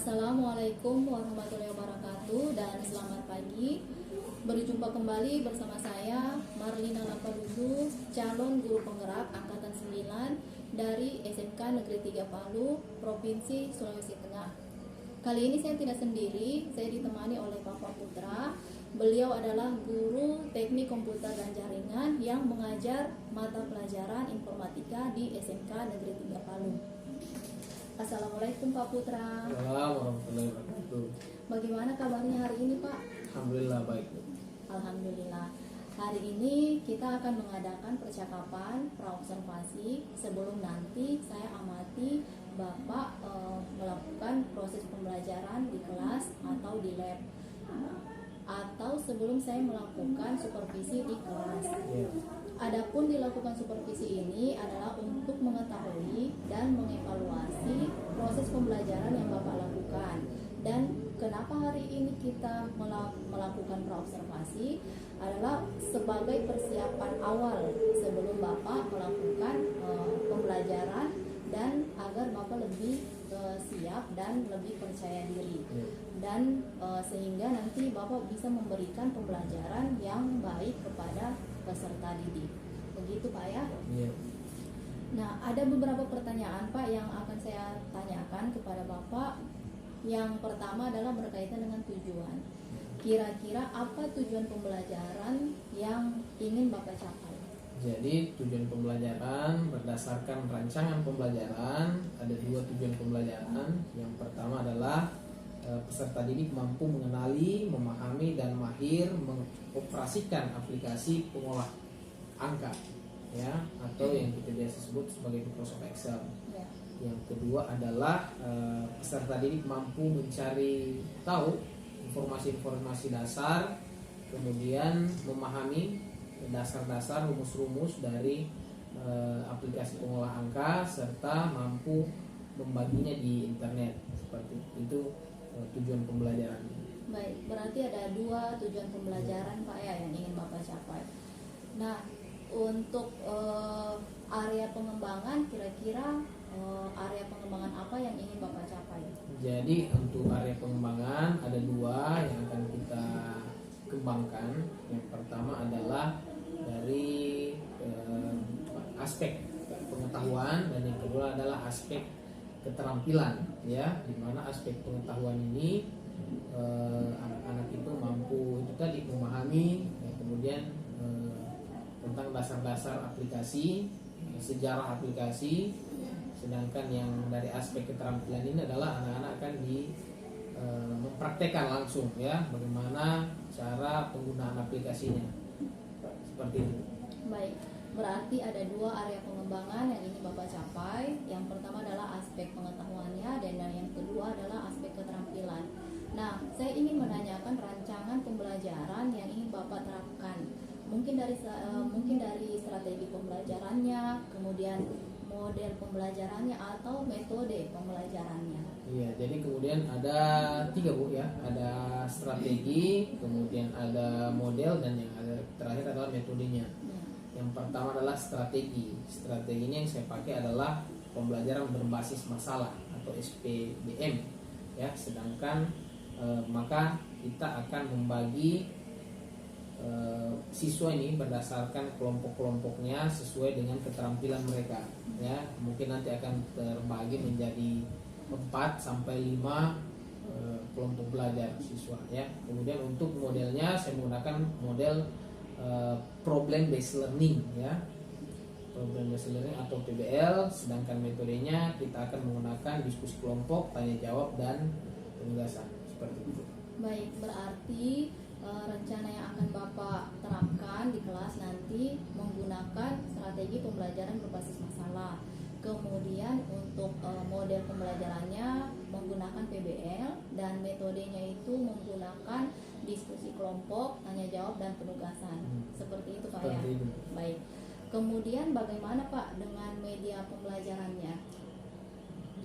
Assalamualaikum warahmatullahi wabarakatuh dan selamat pagi. Berjumpa kembali bersama saya Marlina Lampaduzu, calon guru penggerak angkatan 9 dari SMK Negeri 3 Palu, Provinsi Sulawesi Tengah. Kali ini saya tidak sendiri, saya ditemani oleh Bapak Putra. Beliau adalah guru teknik komputer dan jaringan yang mengajar mata pelajaran informatika di SMK Negeri 3 Palu. Assalamualaikum Pak Putra. Assalamualaikum warahmatullahi wabarakatuh. Bagaimana kabarnya hari ini Pak? Alhamdulillah baik. Alhamdulillah. Hari ini kita akan mengadakan percakapan praobservasi sebelum nanti saya amati Bapak melakukan proses pembelajaran di kelas atau di lab, atau sebelum saya melakukan supervisi di kelas. Adapun dilakukan supervisi ini adalah untuk mengetahui dan mengevaluasi proses pembelajaran yang Bapak lakukan. Dan kenapa hari ini kita melakukan praobservasi adalah sebagai persiapan awal sebelum Bapak melakukan pembelajaran dan agar Bapak lebih siap dan lebih percaya diri. Dan sehingga nanti Bapak bisa memberikan pembelajaran yang baik kepada peserta didik. Begitu Pak ya? Nah, ada beberapa pertanyaan Pak yang akan saya tanyakan kepada Bapak. Yang pertama adalah berkaitan dengan tujuan. Kira-kira apa tujuan pembelajaran yang ingin Bapak capai? Jadi tujuan pembelajaran berdasarkan rancangan pembelajaran ada dua tujuan pembelajaran. Yang pertama adalah peserta didik mampu mengenali, memahami dan mahir mengoperasikan aplikasi pengolah angka, ya, atau yang kita biasa sebut sebagai Microsoft Excel. Yang kedua adalah peserta didik mampu mencari tahu informasi-informasi dasar, kemudian memahami dasar-dasar rumus-rumus dari aplikasi pengolah angka serta mampu membaginya di internet. Seperti itu tujuan pembelajaran. Baik, berarti ada dua tujuan pembelajaran Pak ya yang ingin Bapak capai. Nah, untuk area pengembangan, kira-kira area pengembangan apa yang ingin Bapak capai? Jadi untuk area pengembangan ada dua yang akan kita kembangkan. Yang pertama adalah dari aspek pengetahuan dan yang kedua adalah aspek keterampilan, ya, di mana aspek pengetahuan ini anak-anak itu mampu itu tadi memahami, ya, kemudian tentang dasar-dasar aplikasi, sejarah aplikasi. Sedangkan yang dari aspek keterampilan ini adalah anak-anak akan mempraktekkan langsung, ya, bagaimana cara penggunaan aplikasinya. Seperti itu. Baik, berarti ada dua area pengembangan yang ingin Bapak capai. Yang pertama adalah aspek pengetahuannya dan yang kedua adalah aspek keterampilan. Nah, saya ingin menanyakan rancangan pembelajaran yang ingin Bapak terapkan. Mungkin dari strategi pembelajarannya, kemudian model pembelajarannya atau metode pembelajarannya. Iya, jadi kemudian ada tiga Bu, ya, ada strategi, kemudian ada model dan yang ada terakhir adalah metodenya. Yang pertama adalah strategi. Strateginya yang saya pakai adalah pembelajaran berbasis masalah atau SPBM, ya. Sedangkan maka kita akan membagi siswa ini berdasarkan kelompok-kelompoknya sesuai dengan keterampilan mereka, ya. Mungkin nanti akan terbagi menjadi 4 sampai 5 kelompok belajar siswa, ya. Kemudian untuk modelnya saya menggunakan model problem based learning, ya, problem based learning atau PBL. Sedangkan metodenya kita akan menggunakan diskusi kelompok, tanya jawab dan penugasan, seperti itu. Baik, berarti rencana yang akan Bapak terapkan di kelas nanti menggunakan strategi pembelajaran berbasis masalah. Kemudian untuk model pembelajarannya menggunakan PBL dan metodenya itu menggunakan diskusi kelompok, tanya jawab dan penugasan. Seperti itu Pak ya. Baik. Kemudian bagaimana Pak dengan media pembelajarannya?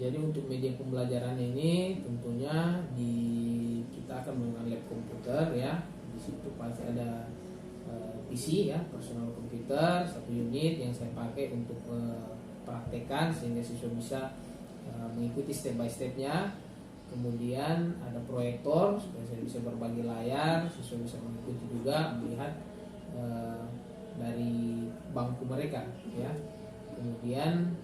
Jadi untuk media pembelajaran ini tentunya kita akan menggunakan lab komputer, ya. Di situ pasti ada PC, ya, personal komputer 1 unit yang saya pakai untuk praktekan sehingga siswa bisa mengikuti step by stepnya. kemudian ada proyektor supaya saya bisa berbagi layar, siswa bisa mengikuti juga melihat dari bangku mereka ya. Kemudian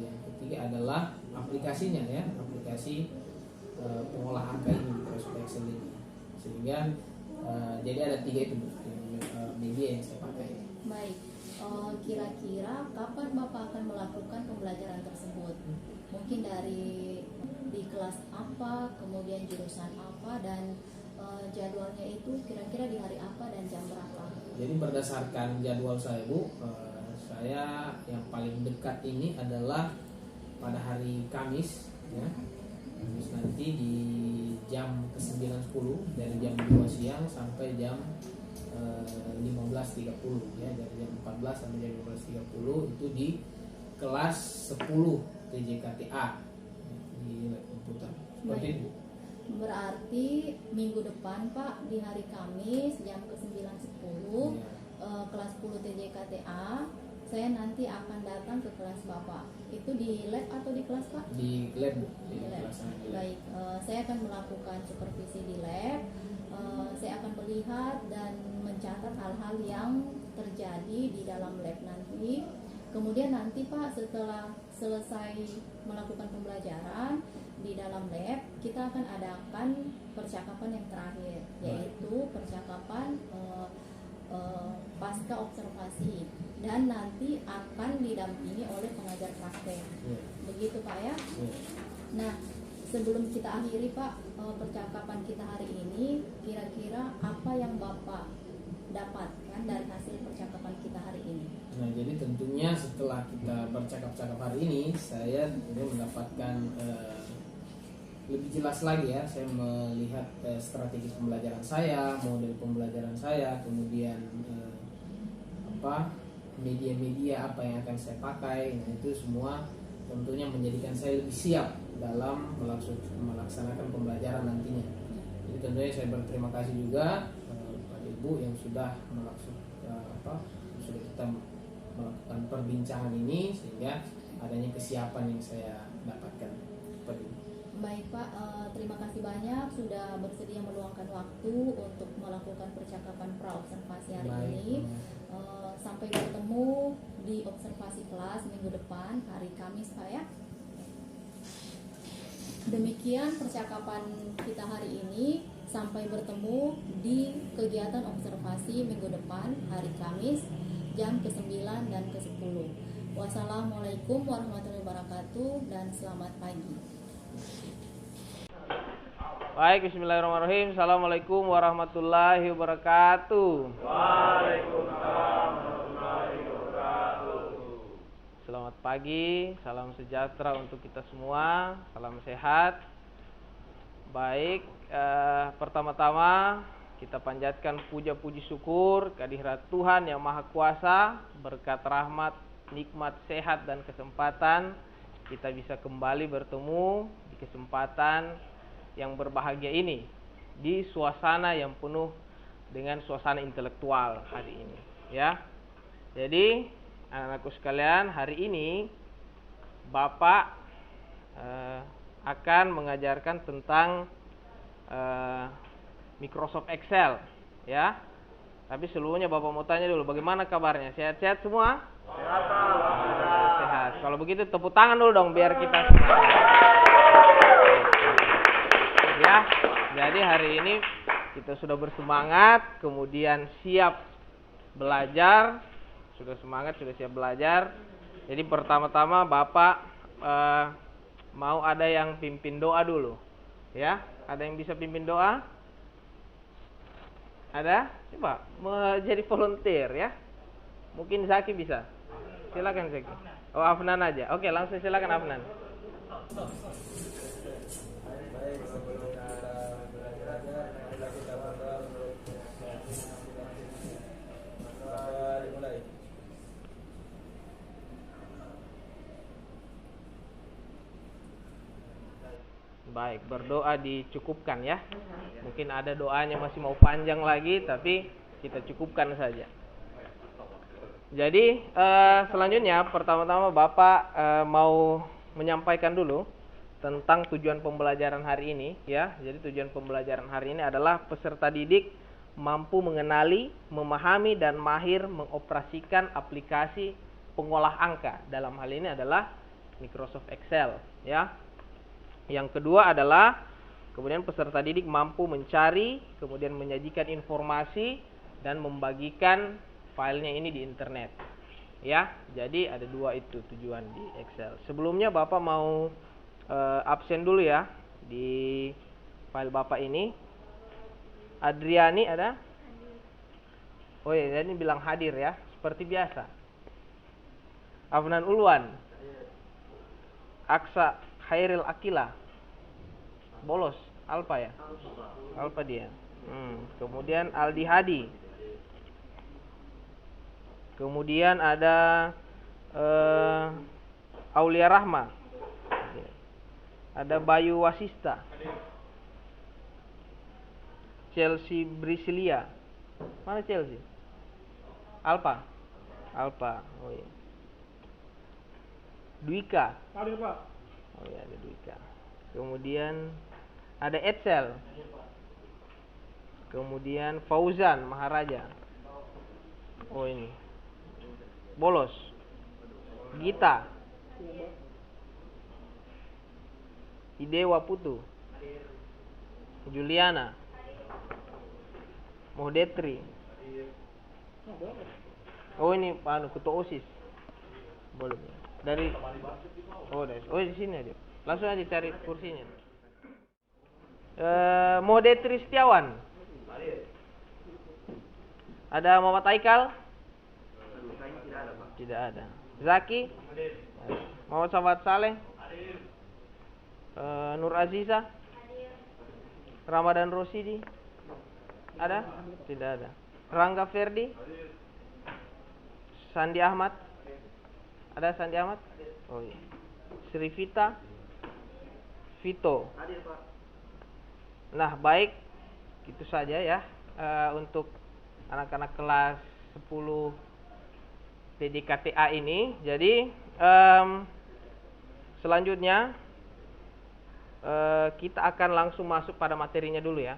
yang ketiga adalah aplikasinya ya, aplikasi pengolah angka ini di Microsoft Excel ini. Sehingga jadi ada 3 itu media yang saya pakai. Baik, kira-kira kapan Bapak akan melakukan pembelajaran tersebut? Mungkin di kelas apa, kemudian jurusan apa, dan jadwalnya itu kira-kira di hari apa dan jam berapa? Jadi berdasarkan jadwal saya Bu, saya yang paling dekat ini adalah pada hari Kamis ya. Kamis nanti di jam ke-9.10 dari jam 2 siang sampai jam 15.30 ya, dari jam 14 sampai jam 15.30 itu di kelas 10 TJKTA di lab komputer. Seperti itu. Berarti minggu depan Pak, di hari Kamis jam ke-9.10 Ya. kelas 10 TJKTA, saya nanti akan datang ke kelas Bapak. Itu di lab atau di kelas Pak? Di lab Bu. Di lab. Di lab. Baik, saya akan melakukan supervisi di lab. Saya akan melihat dan mencatat hal-hal yang terjadi di dalam lab nanti. Kemudian nanti Pak, setelah selesai melakukan pembelajaran di dalam lab, kita akan adakan percakapan yang terakhir, yaitu percakapan pasca observasi, dan nanti akan didampingi oleh pengajar praktek. Ya. Begitu Pak ya. Ya. Nah, sebelum kita akhiri Pak percakapan kita hari ini, kira-kira apa yang Bapak dapatkan dari hasil percakapan kita hari ini? Nah, jadi tentunya setelah kita bercakap-cakap hari ini, saya mendapatkan lebih jelas lagi ya. Saya melihat strategi pembelajaran saya, model pembelajaran saya, kemudian media-media apa yang akan saya pakai. Nah, itu semua tentunya menjadikan saya lebih siap dalam melaksanakan pembelajaran nantinya. Jadi tentunya saya berterima kasih juga kepada Ibu yang sudah sudah kita melakukan perbincangan ini, sehingga adanya kesiapan yang saya dapatkan. Seperti itu. Baik Pak, terima kasih banyak sudah bersedia meluangkan waktu untuk melakukan percakapan pra-observasi hari Baik. ini. Sampai bertemu di observasi kelas minggu depan, hari Kamis Pak ya. Demikian percakapan kita hari ini. Sampai bertemu di kegiatan observasi minggu depan, hari Kamis, jam ke-9 dan ke-10. Wassalamualaikum warahmatullahi wabarakatuh dan selamat pagi. Baik, bismillahirrahmanirrahim. Assalamualaikum warahmatullahi wabarakatuh. Waalaikumsalam warahmatullahi wabarakatuh. Selamat pagi, salam sejahtera untuk kita semua, salam sehat. Baik, pertama-tama kita panjatkan puja-puji syukur kehadirat Tuhan yang Maha Kuasa, berkat rahmat, nikmat, sehat dan kesempatan kita bisa kembali bertemu di kesempatan yang berbahagia ini, di suasana yang penuh dengan suasana intelektual hari ini ya. Jadi anak-anakku sekalian, hari ini Bapak akan mengajarkan tentang Microsoft Excel ya. Tapi sebelumnya Bapak mau tanya dulu, bagaimana kabarnya? Sehat-sehat semua? Sehat. Kalau begitu tepuk tangan dulu dong biar kita ya. Jadi hari ini kita sudah bersemangat, kemudian siap belajar, sudah semangat, sudah siap belajar. Jadi pertama-tama Bapak mau ada yang pimpin doa dulu ya. Ada yang bisa pimpin doa? Ada? Coba jadi volunteer ya. Mungkin Zaki bisa. Silakan Zaki. Oh, Afnan aja. Oke, langsung silakan Afnan. Baik, berdoa dicukupkan ya. Mungkin ada doanya masih mau panjang lagi, tapi kita cukupkan saja. Jadi selanjutnya pertama-tama Bapak mau menyampaikan dulu tentang tujuan pembelajaran hari ini ya. Jadi tujuan pembelajaran hari ini adalah peserta didik mampu mengenali, memahami dan mahir mengoperasikan aplikasi pengolah angka. Dalam hal ini adalah Microsoft Excel ya. Yang kedua adalah kemudian peserta didik mampu mencari, kemudian menyajikan informasi dan membagikan filenya ini di internet. Ya, jadi ada dua itu tujuan di Excel. Sebelumnya Bapak mau absen dulu ya di file Bapak ini. Adriani ada? Oh iya, ini bilang hadir ya, seperti biasa. Afnan Ulwan, Aksa Khairil Akila, bolos, Alfa ya? Alfa dia. Kemudian Aldi Hadi. Kemudian ada Aulia Rahma. Ada Bayu Wasista. Chelsea Brisilia. Mana Chelsea? Alfa. Alfa. Oh iya. Dwika. Hadir, Pak. Oh iya, ada Dwika. Kemudian ada Edsel. Kemudian Fauzan Maharaja. Oh ini. Bolos. Gita. Idewa Putu. Juliana. Mohdetri. Oh ini ketua OSIS. Boleh. Dari di sini aja. Langsung aja cari kursinya. Mohdetri Setiawan. Ada Muhammad Aikal? Tidak ada. Zaki? Muhammad Samad Saleh? Nur Aziza? Ramadan Rosidi? Ada? Tidak ada. Rangga Ferdi? Sandi Ahmad? Ada Sandi Ahmad? Oh iya. Sri Vita? Vito? Nah, baik. Itu saja ya untuk anak-anak kelas 10 TDKTA ini. Jadi selanjutnya kita akan langsung masuk pada materinya dulu ya.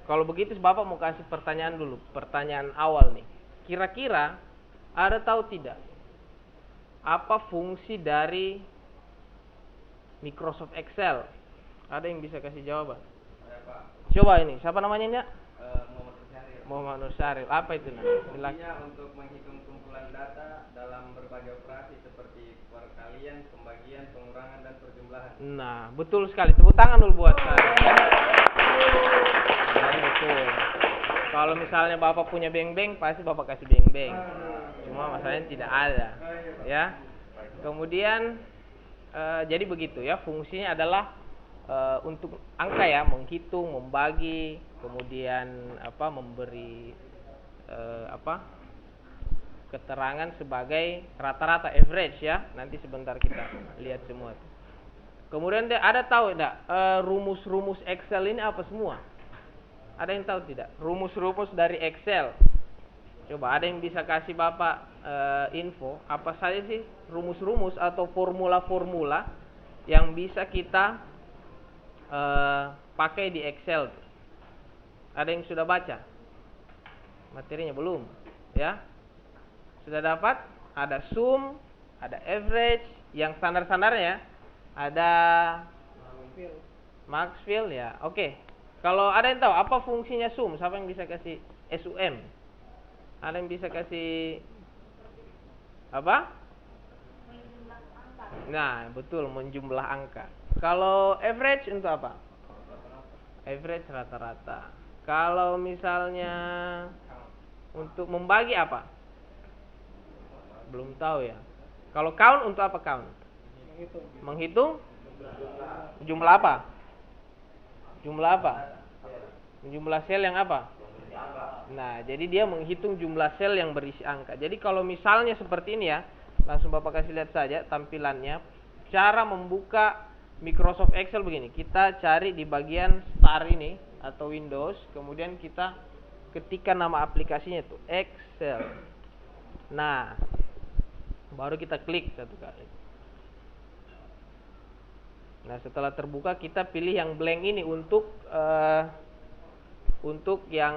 Kalau begitu Bapak mau kasih pertanyaan dulu, pertanyaan awal nih. Kira-kira ada tahu tidak apa fungsi dari Microsoft Excel? Ada yang bisa kasih jawaban? Ada, Pak. Coba ini, siapa namanya Nyak? Muhammad Syaril. Muhammad Nur Syaril. Apa itu namanya? Fungsinya untuk menghitung kumpulan data dalam berbagai operasi seperti perkalian, pembagian, pengurangan dan perjumlahan. Nah, betul sekali. Tepuk tangan dulu buat saya. Nah, betul. Kalau misalnya Bapak punya beng-beng, pasti Bapak kasih beng-beng. Cuma masalahnya tidak ada. Ya. Kemudian jadi begitu ya, fungsinya adalah untuk angka ya, menghitung, membagi, kemudian memberi keterangan sebagai rata-rata, average ya. Nanti sebentar kita lihat semua. Kemudian ada tahu tidak rumus-rumus Excel ini apa semua? Ada yang tahu tidak? Rumus-rumus dari Excel. Coba ada yang bisa kasih Bapak info apa saja sih rumus-rumus atau formula-formula yang bisa kita pakai di Excel? Ada yang sudah baca? Materinya belum, ya? Sudah dapat? Ada sum, ada average, yang standar-standarnya ada Maxfield ya. Oke. Kalau ada yang tahu apa fungsinya sum? Siapa yang bisa kasih SUM? Ada yang bisa kasih apa? Nah, betul, menjumlah angka. Kalau average untuk apa? Average rata-rata. Kalau misalnya untuk membagi apa? Belum tahu ya. Kalau count untuk apa count? Menghitung? Jumlah apa? Jumlah apa? Jumlah sel yang apa? Nah, jadi dia menghitung jumlah sel yang berisi angka. Jadi kalau misalnya seperti ini ya, langsung Bapak kasih lihat saja tampilannya. Cara membuka Microsoft Excel begini. Kita cari di bagian Start ini atau Windows, kemudian kita ketikkan nama aplikasinya itu Excel. Nah, baru kita klik satu kali. Nah, setelah terbuka kita pilih yang blank ini untuk yang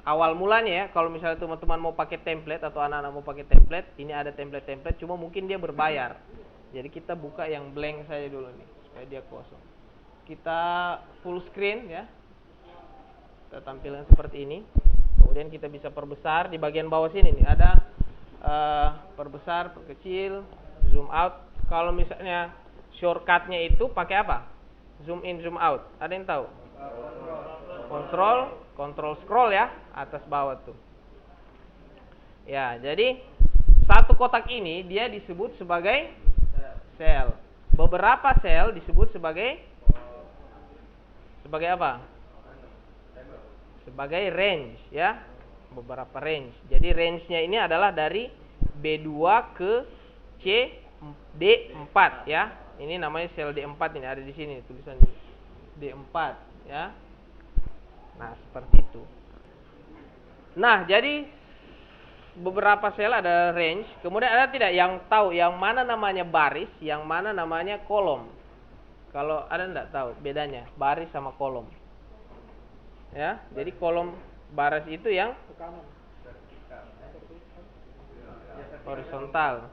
awal mulanya ya. Kalau misalnya teman-teman mau pakai template atau anak-anak mau pakai template, ini ada template, cuma mungkin dia berbayar. Jadi kita buka yang blank saja dulu nih supaya dia kosong. Kita full screen ya. Kita tampilkan seperti ini. Kemudian kita bisa perbesar di bagian bawah sini nih ada perbesar, perkecil, zoom out. Kalau misalnya shortcutnya itu pakai apa? Zoom in, zoom out. Ada yang tahu? Control scroll ya, atas bawah tuh. Ya, jadi satu kotak ini dia disebut sebagai sel. Beberapa sel disebut sebagai apa? Sebagai range ya. Beberapa range. Jadi range-nya ini adalah dari B2 ke D4 ya. Ini namanya sel D4 ini ada di sini tulisannya D4 ya. Nah, seperti itu. Nah, jadi beberapa sel ada range, kemudian ada tidak yang tahu yang mana namanya baris, yang mana namanya kolom. Kalau ada enggak tahu bedanya baris sama kolom? Ya, jadi kolom baris itu yang horizontal.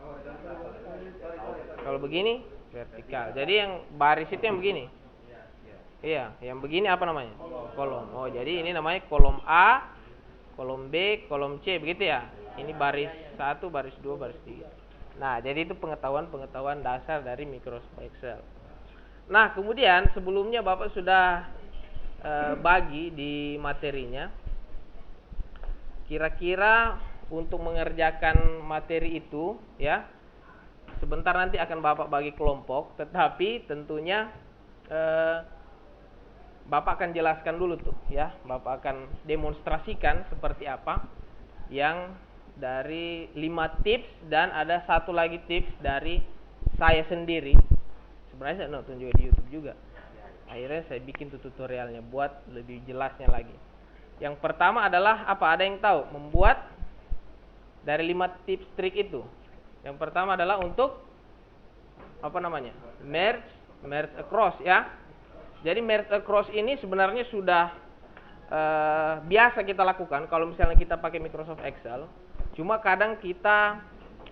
Kalau begini vertikal. Jadi yang baris itu yang begini. Iya, yang begini apa namanya? Kolom. Oh, jadi ini namanya kolom A, kolom B, kolom C, begitu ya? Ini baris 1, baris 2, baris 3. Nah, jadi itu pengetahuan dasar dari Microsoft Excel. Nah, kemudian sebelumnya Bapak sudah bagi di materinya. Kira-kira untuk mengerjakan materi itu ya, sebentar nanti akan Bapak bagi kelompok, tetapi tentunya Bapak akan jelaskan dulu tuh ya. Bapak akan demonstrasikan seperti apa yang dari 5 tips, dan ada satu lagi tips dari saya sendiri. Sebenarnya saya nonton juga di YouTube juga. Akhirnya saya bikin tutorialnya buat lebih jelasnya lagi. Yang pertama adalah apa? Ada yang tahu membuat dari 5 tips trik itu? Yang pertama adalah untuk apa namanya? Merge across ya. Jadi merge across ini sebenarnya sudah biasa kita lakukan kalau misalnya kita pakai Microsoft Excel. Cuma kadang kita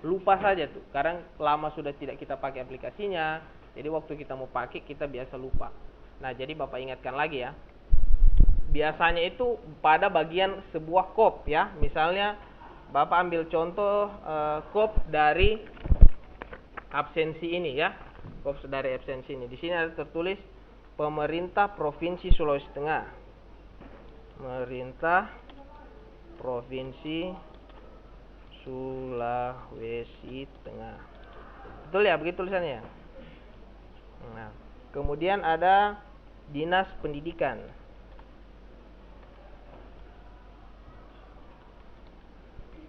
lupa saja tuh. Kadang lama sudah tidak kita pakai aplikasinya. Jadi waktu kita mau pakai kita biasa lupa. Nah, jadi Bapak ingatkan lagi ya. Biasanya itu pada bagian sebuah kop ya. Misalnya Bapak ambil contoh kop dari absensi ini ya. Kop dari absensi ini. Di sini ada tertulis Pemerintah Provinsi Sulawesi Tengah. Pemerintah Provinsi Sulawesi Tengah. Betul ya, begitu tulisannya. Nah, kemudian ada Dinas Pendidikan.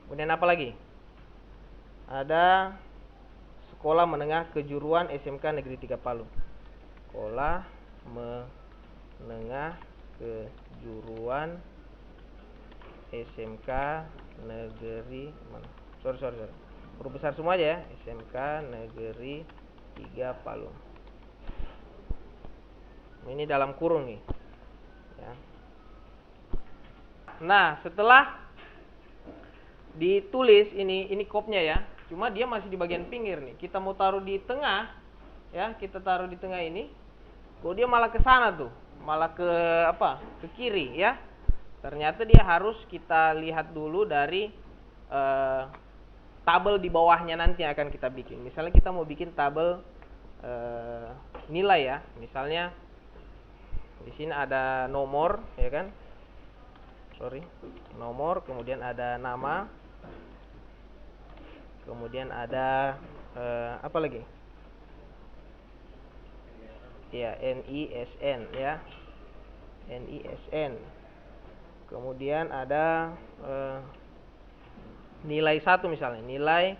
Kemudian apa lagi? Ada Sekolah Menengah Kejuruan SMK Negeri 3 Palu. Sekolah Menengah Kejuruan SMK Negeri mana? Sorry. Huruf besar semua aja ya. SMK Negeri 3 Palu. Ini dalam kurung nih. Ya. Nah, setelah ditulis ini kopnya ya. Cuma dia masih di bagian pinggir nih. Kita mau taruh di tengah, ya, kita taruh di tengah ini. Kok dia malah ke sana tuh, malah ke apa? Ke kiri ya. Ternyata dia harus kita lihat dulu dari tabel di bawahnya nanti yang akan kita bikin. Misalnya kita mau bikin tabel nilai ya. Misalnya di sini ada nomor, ya kan? Nomor, kemudian ada nama. Kemudian ada apa lagi? Ya, NISN ya. NISN. Kemudian ada nilai 1 misalnya, nilai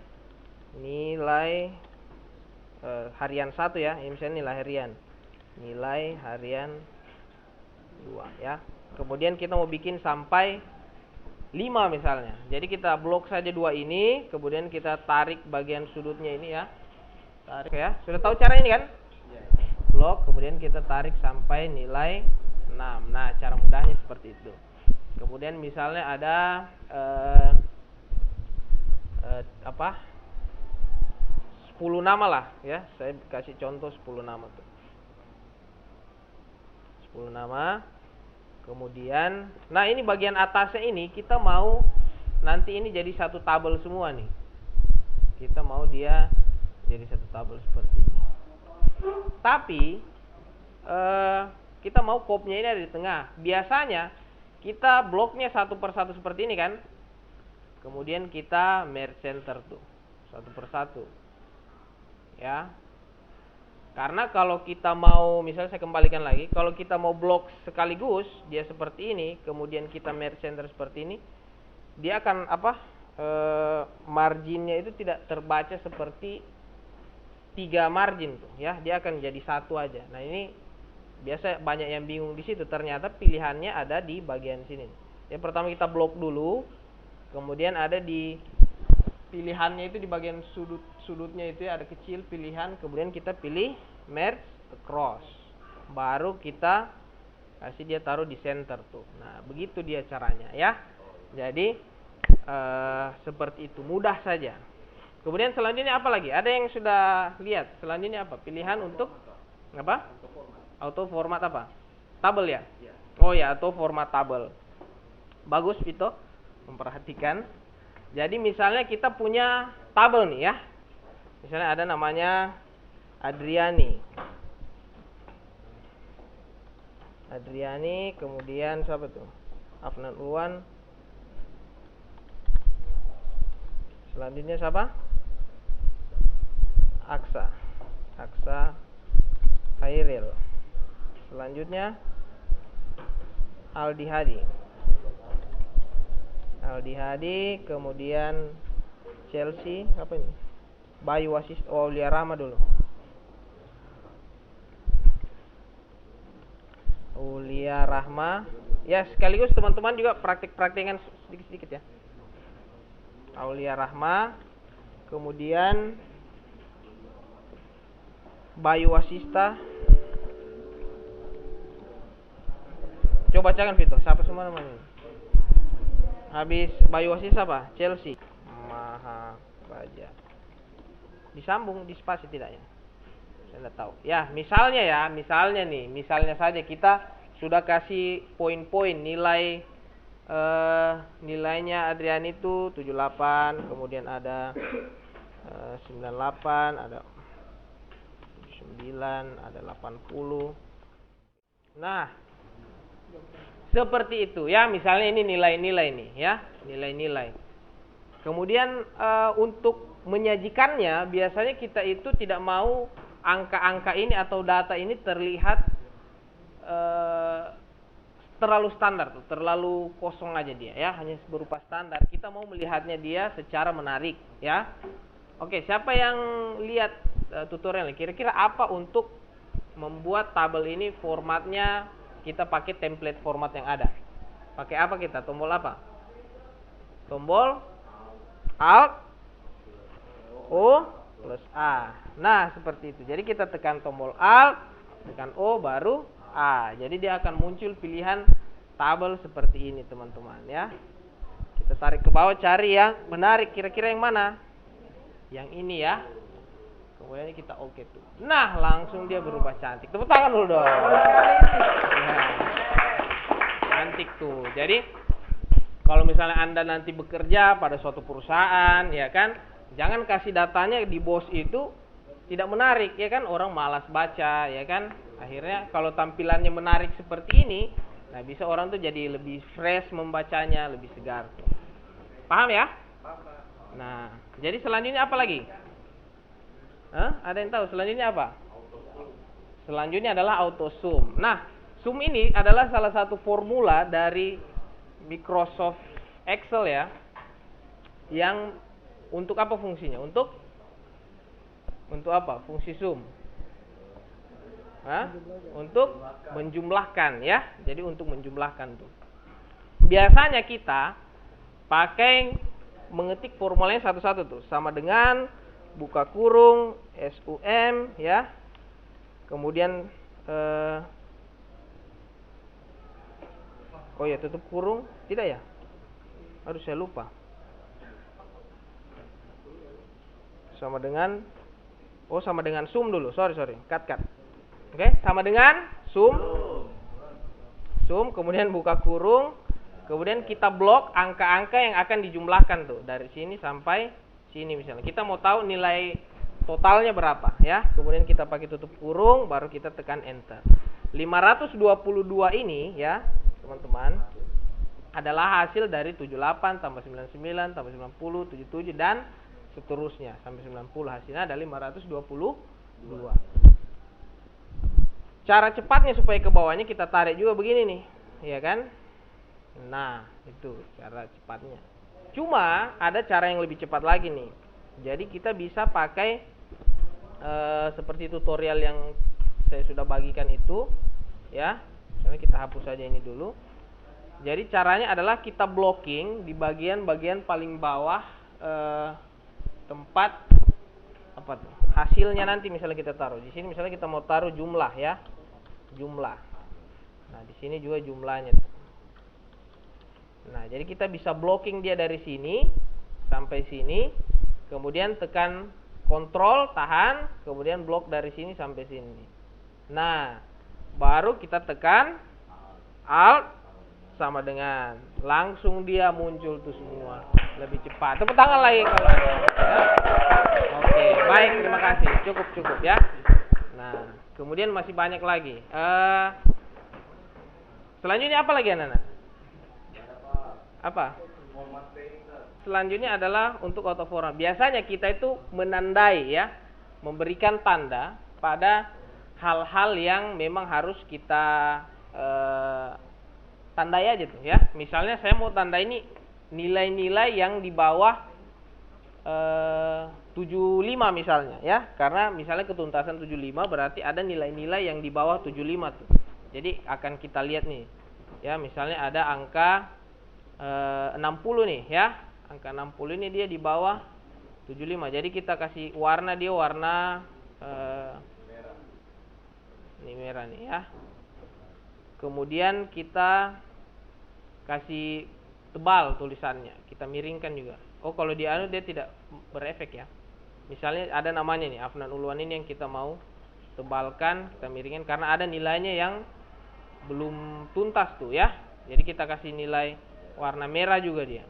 harian 1 ya. Ini misalnya nilai harian. Nilai harian 2 ya. Kemudian kita mau bikin sampai 5 misalnya. Jadi kita blok saja 2 ini, kemudian kita tarik bagian sudutnya ini ya. Tarik ya. Sudah tahu cara ini kan? blok, kemudian kita tarik sampai nilai 6. Nah, cara mudahnya seperti itu. Kemudian misalnya ada 10 nama lah ya. Saya kasih contoh 10 nama tuh. 10 nama. Kemudian, nah ini bagian atasnya ini kita mau nanti ini jadi satu tabel semua nih. Kita mau dia jadi satu tabel seperti ini. Tapi kita mau kopnya ini ada di tengah. Biasanya kita bloknya satu persatu seperti ini kan. Kemudian kita merge center tuh satu persatu. Ya. Karena kalau kita mau, misalnya saya kembalikan lagi, kalau kita mau blok sekaligus dia seperti ini, kemudian kita merge center seperti ini, dia akan marginnya itu tidak terbaca seperti 3 margin tuh ya, dia akan jadi satu aja. Nah ini biasa banyak yang bingung di situ, ternyata pilihannya ada di bagian sini. Yang pertama kita blok dulu, kemudian ada di pilihannya itu di bagian sudutnya itu ada kecil pilihan, kemudian kita pilih merge across, baru kita kasih dia taruh di center tuh. Nah begitu dia caranya ya. Jadi seperti itu, mudah saja. Kemudian selanjutnya apa lagi? Ada yang sudah lihat? Selanjutnya apa? Pilihan untuk apa? Auto format apa? Tabel ya? Oh ya, auto format tabel. Bagus Vito memperhatikan. Jadi misalnya kita punya tabel nih ya. Misalnya ada namanya Adriani. Adriani, kemudian siapa tuh? Afnan Uwan. Selanjutnya siapa? Aksa. Aksa Khairil. Selanjutnya Aldi Hadi. Aldi Hadi, kemudian Chelsea, apa ini? Bayu Wasis, Aulia Rahma dulu. Aulia Rahma. Ya, sekaligus teman-teman juga praktik-praktikan sedikit-sedikit ya. Aulia Rahma, kemudian Bayu Wasista. Coba bacakan Vito, siapa semua namanya? Habis Bayu Wasista apa? Chelsea. Maha Raja. Disambung di spasi tidak ya? Saya tidak tahu. Ya, misalnya nih, misalnya saja kita sudah kasih poin-poin nilai nilainya Adrian itu 78, kemudian ada 98, ada 9, ada 80. Nah, seperti itu ya, misalnya ini nilai-nilai nih ya, nilai-nilai. Kemudian untuk menyajikannya biasanya kita itu tidak mau angka-angka ini atau data ini terlihat terlalu standar, terlalu kosong aja dia ya, hanya berupa standar. Kita mau melihatnya dia secara menarik ya. Oke, siapa yang lihat tutorial ini? Kira-kira apa untuk membuat tabel ini formatnya kita pakai template format yang ada? Pakai apa kita? Tombol apa? Tombol Alt O plus A. Nah, seperti itu. Jadi kita tekan tombol Alt, tekan O, baru A. Jadi dia akan muncul pilihan tabel seperti ini, teman-teman ya. Kita tarik ke bawah, cari yang menarik. Kira-kira yang mana? Yang ini ya. Kemudian kita oke tuh. Nah, langsung dia berubah cantik. Tepuk tangan dulu dong. Ya. Cantik tuh. Jadi kalau misalnya Anda nanti bekerja pada suatu perusahaan, ya kan, jangan kasih datanya di bos itu tidak menarik, ya kan, orang malas baca, ya kan. Akhirnya kalau tampilannya menarik seperti ini, nah bisa orang tuh jadi lebih fresh membacanya, lebih segar. Paham ya? Nah, jadi selanjutnya apa lagi? Ada yang tahu selanjutnya apa? Selanjutnya adalah auto zoom. Nah, zoom ini adalah salah satu formula dari Microsoft Excel ya, yang untuk apa fungsinya? Untuk apa? Fungsi zoom. Untuk menjumlahkan ya. Jadi untuk menjumlahkan tuh. Biasanya kita pakai mengetik formulanya satu-satu tuh, sama dengan buka kurung SUM ya. Kemudian oh ya, tutup kurung tidak ya? Aduh, saya lupa. Sama dengan sum dulu. Sorry. Cut. Oke, sama dengan sum, kemudian buka kurung, kemudian kita blok angka-angka yang akan dijumlahkan tuh dari sini sampai sini misalnya. Kita mau tahu nilai totalnya berapa ya. Kemudian kita pakai tutup kurung, baru kita tekan enter. 522 ini ya, teman-teman, adalah hasil dari 78 tambah 99 tambah 90, 77 dan seterusnya sampai 90. Hasilnya ada 522. Cara cepatnya supaya ke bawahnya kita tarik juga begini nih, ya kan? Nah, itu cara cepatnya. Cuma ada cara yang lebih cepat lagi nih. Jadi kita bisa pakai seperti tutorial yang saya sudah bagikan itu, ya. Misalnya kita hapus saja ini dulu. Jadi caranya adalah kita blocking di bagian-bagian paling bawah tempat apa tuh? Hasilnya nanti misalnya kita taruh. Di sini misalnya kita mau taruh jumlah ya. Jumlah. Nah, di sini juga jumlahnya tuh. Nah, jadi kita bisa blocking dia dari sini sampai sini, kemudian tekan kontrol, tahan, kemudian blok dari sini sampai sini. Nah, baru kita tekan alt sama dengan langsung dia muncul tuh semua lebih cepat. Tepuk tangan lagi kalau ada. Ya. Oke, baik, terima kasih. Cukup ya. Nah, kemudian masih banyak lagi. Selanjutnya apa lagi anak-anak? Apa? Selanjutnya adalah untuk autoformat. Biasanya kita itu menandai ya, memberikan tanda pada hal-hal yang memang harus kita tandai aja tuh ya. Misalnya saya mau tanda ini nilai-nilai yang di bawah 75 misalnya ya. Karena misalnya ketuntasan 75 berarti ada nilai-nilai yang di bawah 75 tuh. Jadi akan kita lihat nih. Ya, misalnya ada angka 60 nih ya. Angka 60 ini dia di bawah 75. Jadi kita kasih warna, dia warna merah. Ini merah nih ya. Kemudian kita kasih tebal tulisannya, kita miringkan juga. Oh, kalau di anu dia tidak berefek ya. Misalnya ada namanya nih, Afnan Uluan ini yang kita mau tebalkan, kita miringkan karena ada nilainya yang belum tuntas tuh ya. Jadi kita kasih nilai warna merah juga dia.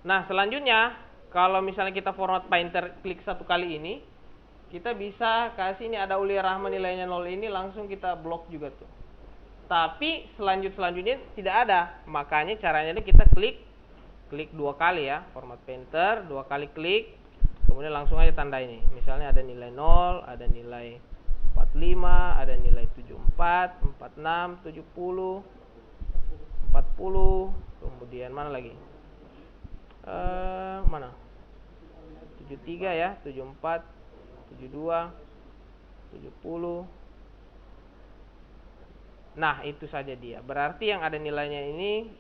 Nah, selanjutnya kalau misalnya kita format painter klik satu kali ini, kita bisa kasih ini ada Uli Rahman nilainya 0 ini langsung kita blok juga tuh. Tapi selanjutnya tidak ada. Makanya caranya kita klik dua kali ya, format painter, dua kali klik, kemudian langsung aja tanda ini. Misalnya ada nilai 0, ada nilai 45, ada nilai 74, 46, 70, 40, kemudian mana lagi? Mana? 73 ya, 74, 72, 70. Nah, itu saja dia. Berarti yang ada nilainya ini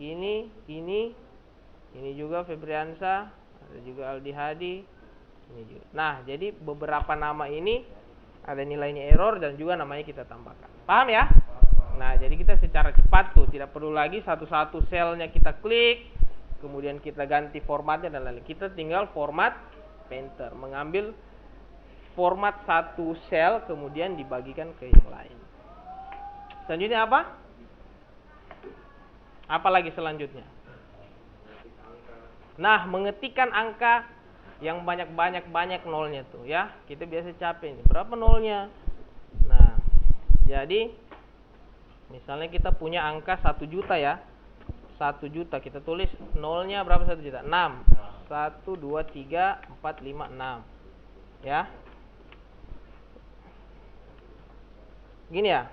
juga Febriansa, ada juga Aldi Hadi, ini juga. Nah, jadi beberapa nama ini ada nilainya error dan juga namanya kita tambahkan. Paham ya? Nah, jadi kita secara cepat tuh, tidak perlu lagi satu-satu selnya kita klik, kemudian kita ganti formatnya dan lain-lain. Kita tinggal format painter, mengambil format satu sel kemudian dibagikan ke yang lain. Selanjutnya apa? Apa lagi selanjutnya? Nah, mengetikkan angka yang banyak nolnya tuh ya. Kita biasa capek nih. Berapa nolnya? Nah, jadi misalnya kita punya angka 1 juta ya. 1 juta kita tulis nolnya berapa 1 juta? 6. 1 2 3 4 5 6. Ya. Gini ya.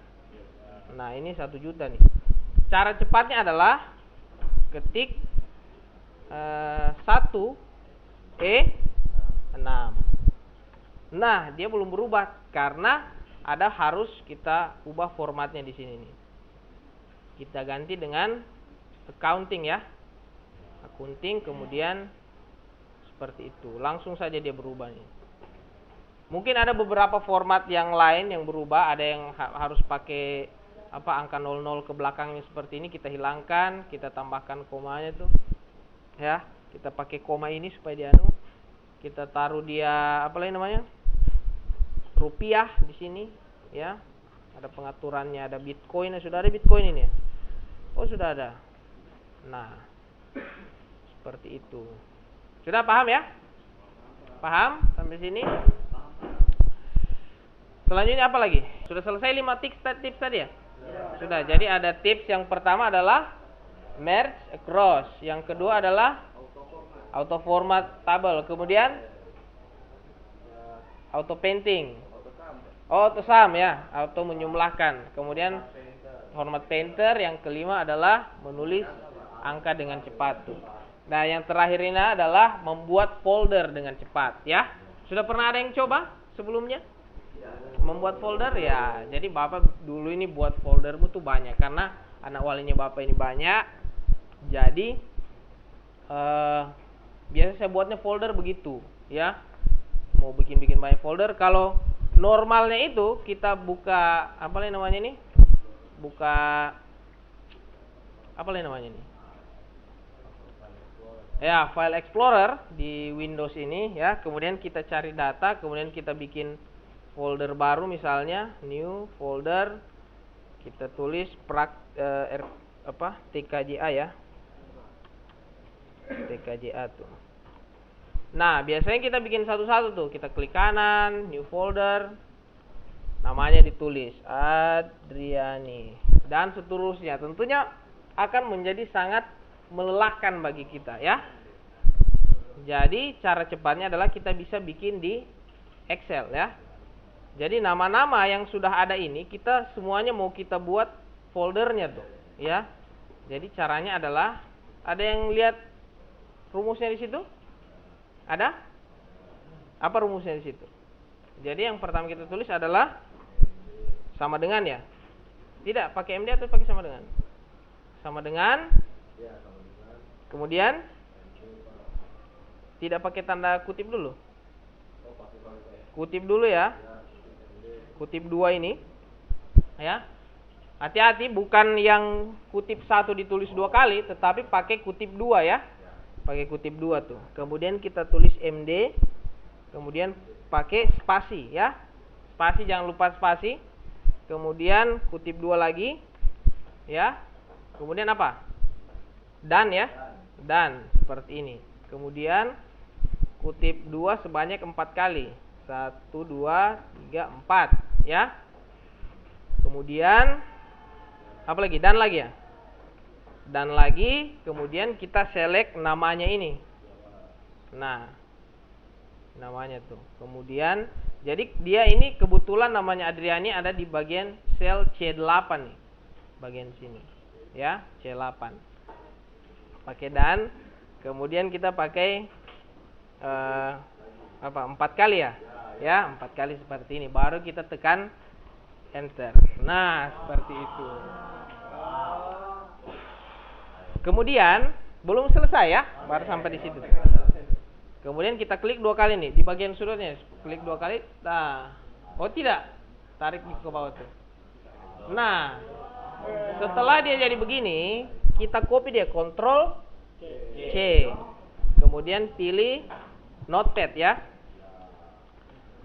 Nah, ini 1 juta nih. Cara cepatnya adalah ketik 1 E6. Nah, dia belum berubah karena ada harus kita ubah formatnya di sini nih. Kita ganti dengan accounting ya. Accounting kemudian seperti itu. Langsung saja dia berubah nih. Mungkin ada beberapa format yang lain yang berubah, ada yang harus pakai angka 00 ke belakangnya seperti ini, kita hilangkan, kita tambahkan komanya tuh. Ya, kita pakai koma ini supaya dia kita taruh dia apa lagi namanya? Rupiah di sini, ya. Ada pengaturannya, ada Bitcoin, sudah ada Bitcoin ini ya? Oh, sudah ada. Nah, seperti itu. Sudah paham ya? Paham sampai sini? Selanjutnya apa lagi? Sudah selesai 5 tips tadi ya? Sudah. Jadi ada tips yang pertama adalah merge across, yang kedua adalah auto format table, kemudian auto painting, auto sum ya, auto menjumlahkan, kemudian format painter, yang kelima adalah menulis angka dengan cepat tuh. Nah, yang terakhir ini adalah membuat folder dengan cepat ya. Sudah pernah ada yang coba sebelumnya? Membuat folder ya. Jadi Bapak dulu ini buat foldermu tuh banyak karena anak walinya Bapak ini banyak. Jadi biasa saya buatnya folder begitu ya. Mau bikin banyak folder. Kalau normalnya itu kita buka apa namanya ini? Buka apa namanya ini? Ya, File Explorer di Windows ini ya. Kemudian kita cari data, kemudian kita bikin folder baru, misalnya new folder, kita tulis TKJA ya, TKJA tuh. Nah, biasanya kita bikin satu-satu tuh, kita klik kanan, new folder, namanya ditulis Adriani dan seterusnya. Tentunya akan menjadi sangat melelahkan bagi kita ya. Jadi cara cepatnya adalah kita bisa bikin di Excel ya. Jadi nama-nama yang sudah ada ini kita semuanya mau kita buat foldernya tuh, ya. Jadi caranya adalah, ada yang lihat rumusnya di situ? Ada? Apa rumusnya di situ? Jadi yang pertama kita tulis adalah sama dengan ya. Tidak pakai MD atau pakai sama dengan? Sama dengan. Kemudian tidak pakai tanda kutip dulu. Kutip dulu ya. Kutip 2 ini ya, hati-hati bukan yang kutip 1 ditulis 2 kali, tetapi pakai kutip 2 ya, pakai kutip 2 tuh. Kemudian kita tulis MD, kemudian pakai spasi ya, spasi, jangan lupa spasi. Kemudian kutip 2 lagi ya, kemudian apa? Dan ya, dan seperti ini. Kemudian kutip 2 sebanyak 4 kali. 1, 2, 3, 4 ya. Kemudian apa lagi? Dan lagi ya. Dan lagi, kemudian kita select namanya ini. Nah, namanya tuh. Kemudian jadi dia ini kebetulan namanya Adriani ada di bagian sel C8 nih. Bagian sini. Ya, C8. Pakai dan, kemudian kita pakai 4 kali ya. Ya, 4 kali seperti ini, baru kita tekan enter. Nah, seperti itu. Kemudian belum selesai ya, baru sampai di situ. Kemudian kita klik 2 kali nih di bagian sudutnya, klik 2 kali. Nah, oh tidak, tarik ke bawah tuh. Nah, setelah dia jadi begini, kita copy dia, Ctrl C. Kemudian pilih Notepad ya.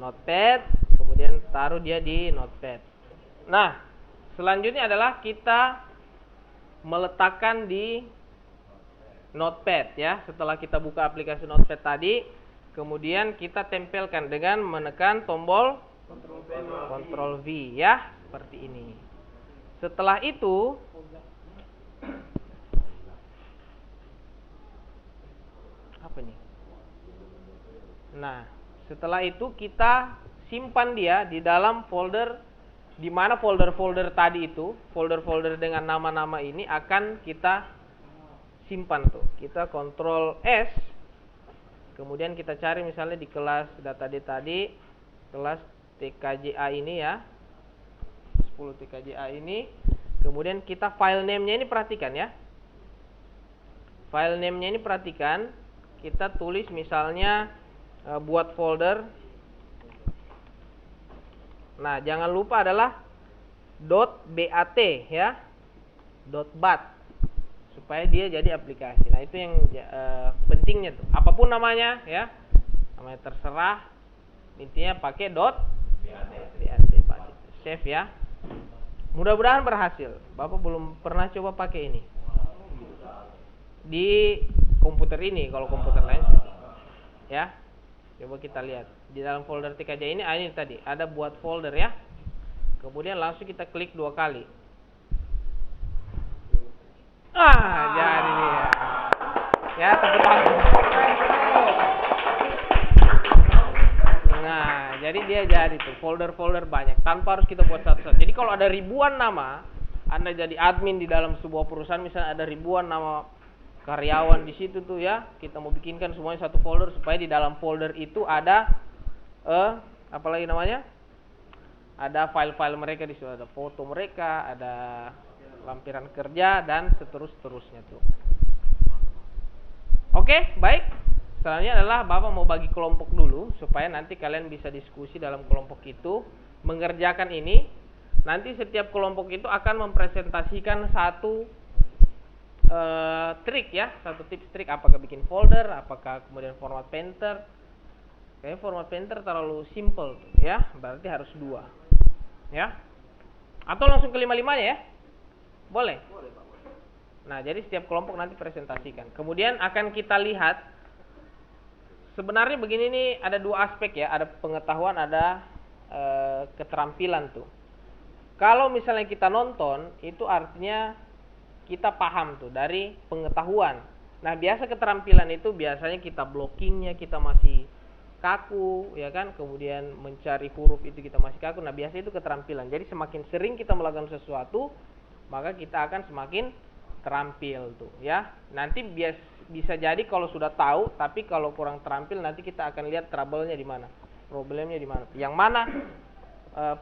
Notepad, kemudian taruh dia di Notepad. Nah, selanjutnya adalah kita meletakkan di Notepad ya. Setelah kita buka aplikasi Notepad tadi, kemudian kita tempelkan dengan menekan tombol Ctrl V ya, seperti ini. Setelah itu apa nih? Nah, setelah itu kita simpan dia di dalam folder, di mana folder-folder tadi itu, folder-folder dengan nama-nama ini akan kita simpan tuh. Kita Ctrl S, kemudian kita cari misalnya di kelas data tadi, kelas TKJA ini ya, 10 TKJA ini. Kemudian kita file name-nya ini perhatikan ya. File name-nya ini perhatikan, kita tulis misalnya buat folder Nah, jangan lupa adalah .bat ya. .bat supaya dia jadi aplikasi. Nah, itu yang pentingnya tuh. Apapun namanya ya. Namanya terserah. Intinya pakai .bat. Save ya. Mudah-mudahan berhasil. Bapak belum pernah coba pakai ini di komputer ini. Kalau komputer lain ya, coba kita lihat di dalam folder TKJ ini. Ini tadi ada buat folder ya. Kemudian langsung kita klik 2 kali. Jadi dia ya, tepuk tangan. Nah, jadi dia jadi tuh folder-folder banyak tanpa harus kita buat satu-satu. Jadi kalau ada ribuan nama, Anda jadi admin di dalam sebuah perusahaan, misalnya ada ribuan nama karyawan di situ tuh ya, kita mau bikinkan semuanya satu folder supaya di dalam folder itu ada apalagi namanya? Ada file-file mereka di situ, ada foto mereka, ada lampiran kerja dan seterusnya tuh. Oke, baik. Selanjutnya adalah Bapak mau bagi kelompok dulu supaya nanti kalian bisa diskusi dalam kelompok itu, mengerjakan ini. Nanti setiap kelompok itu akan mempresentasikan satu trik ya, satu tips trik, apakah bikin folder, apakah kemudian format painter. Kayaknya format painter terlalu simple tuh, ya, berarti harus 2 ya, atau langsung ke 5-5-nya ya, boleh. Nah, jadi setiap kelompok nanti presentasikan. Kemudian akan kita lihat sebenarnya begini nih, ada 2 aspek ya, ada pengetahuan, ada keterampilan tuh. Kalau misalnya kita nonton, itu artinya kita paham tuh dari pengetahuan. Nah, biasa keterampilan itu biasanya kita blockingnya kita masih kaku, ya kan? Kemudian mencari huruf itu kita masih kaku. Nah, biasa itu keterampilan. Jadi semakin sering kita melakukan sesuatu, maka kita akan semakin terampil tuh, ya. Nanti bisa jadi kalau sudah tahu, tapi kalau kurang terampil nanti kita akan lihat trouble-nya di mana, problemnya di mana. Yang mana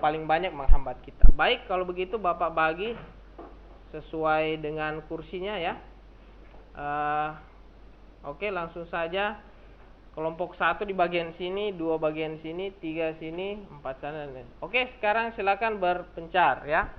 paling banyak menghambat kita. Baik, kalau begitu Bapak bagi sesuai dengan kursinya ya. Oke, langsung saja. Kelompok 1 di bagian sini, 2 bagian sini, 3 sini, 4 sana dan lain. Oke, sekarang silakan berpencar ya.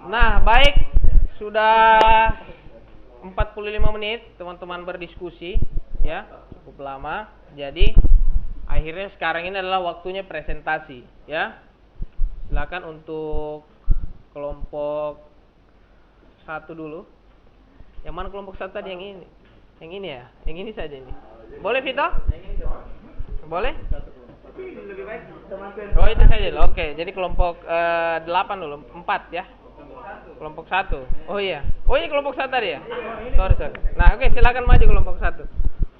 Nah, baik. Sudah 45 menit teman-teman berdiskusi, ya. Cukup lama. Jadi, akhirnya sekarang ini adalah waktunya presentasi, ya. Silakan untuk kelompok 1 dulu. Yang mana kelompok 1 tadi? Yang ini. Yang ini ya? Yang ini saja ini. Boleh, Vito? Boleh? Oh, itu saja. Oke, jadi kelompok 8 dulu, 4 ya. Kelompok 1. Oh iya. Oh, ini kelompok 1 tadi ya? Sorry. Nah, oke, silakan maju kelompok 1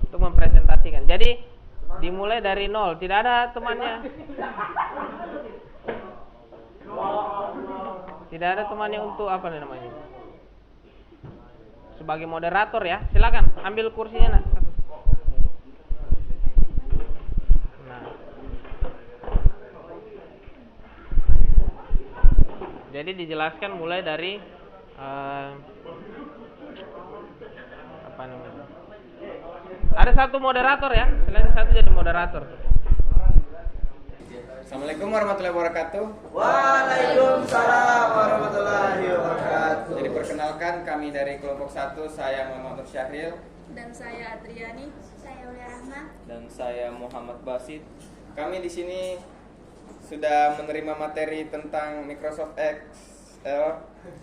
untuk mempresentasikan. Jadi dimulai dari 0, tidak ada temannya. Tidak ada temannya untuk apa nih namanya? Sebagai moderator ya. Silakan ambil kursinya nah. Nah. Jadi dijelaskan mulai dari apa namanya? Ada satu moderator ya. Silakan satu jadi moderator. Assalamualaikum warahmatullahi wabarakatuh. Waalaikumsalam warahmatullahi wabarakatuh. Jadi perkenalkan kami dari kelompok 1, saya Muhammad Nur Syahril Dan saya Adriani. Saya Ulia Rahma. dan saya Muhammad Basit. Kami di sini sudah menerima materi tentang Microsoft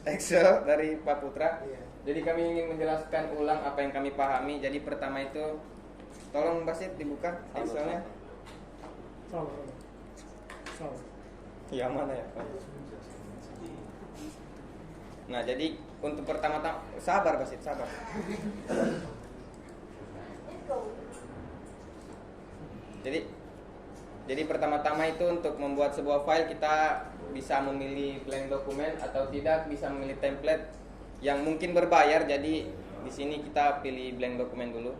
Excel dari Pak Putra. Jadi kami ingin menjelaskan ulang apa yang kami pahami. Jadi pertama itu, tolong Basit dibuka Excelnya. Ya mana ya? Nah, jadi untuk pertama-tama sabar Basit, sabar. Jadi pertama-tama itu untuk membuat sebuah file kita bisa memilih blank dokumen atau tidak, bisa memilih template yang mungkin berbayar. Jadi di sini kita pilih blank dokumen dulu.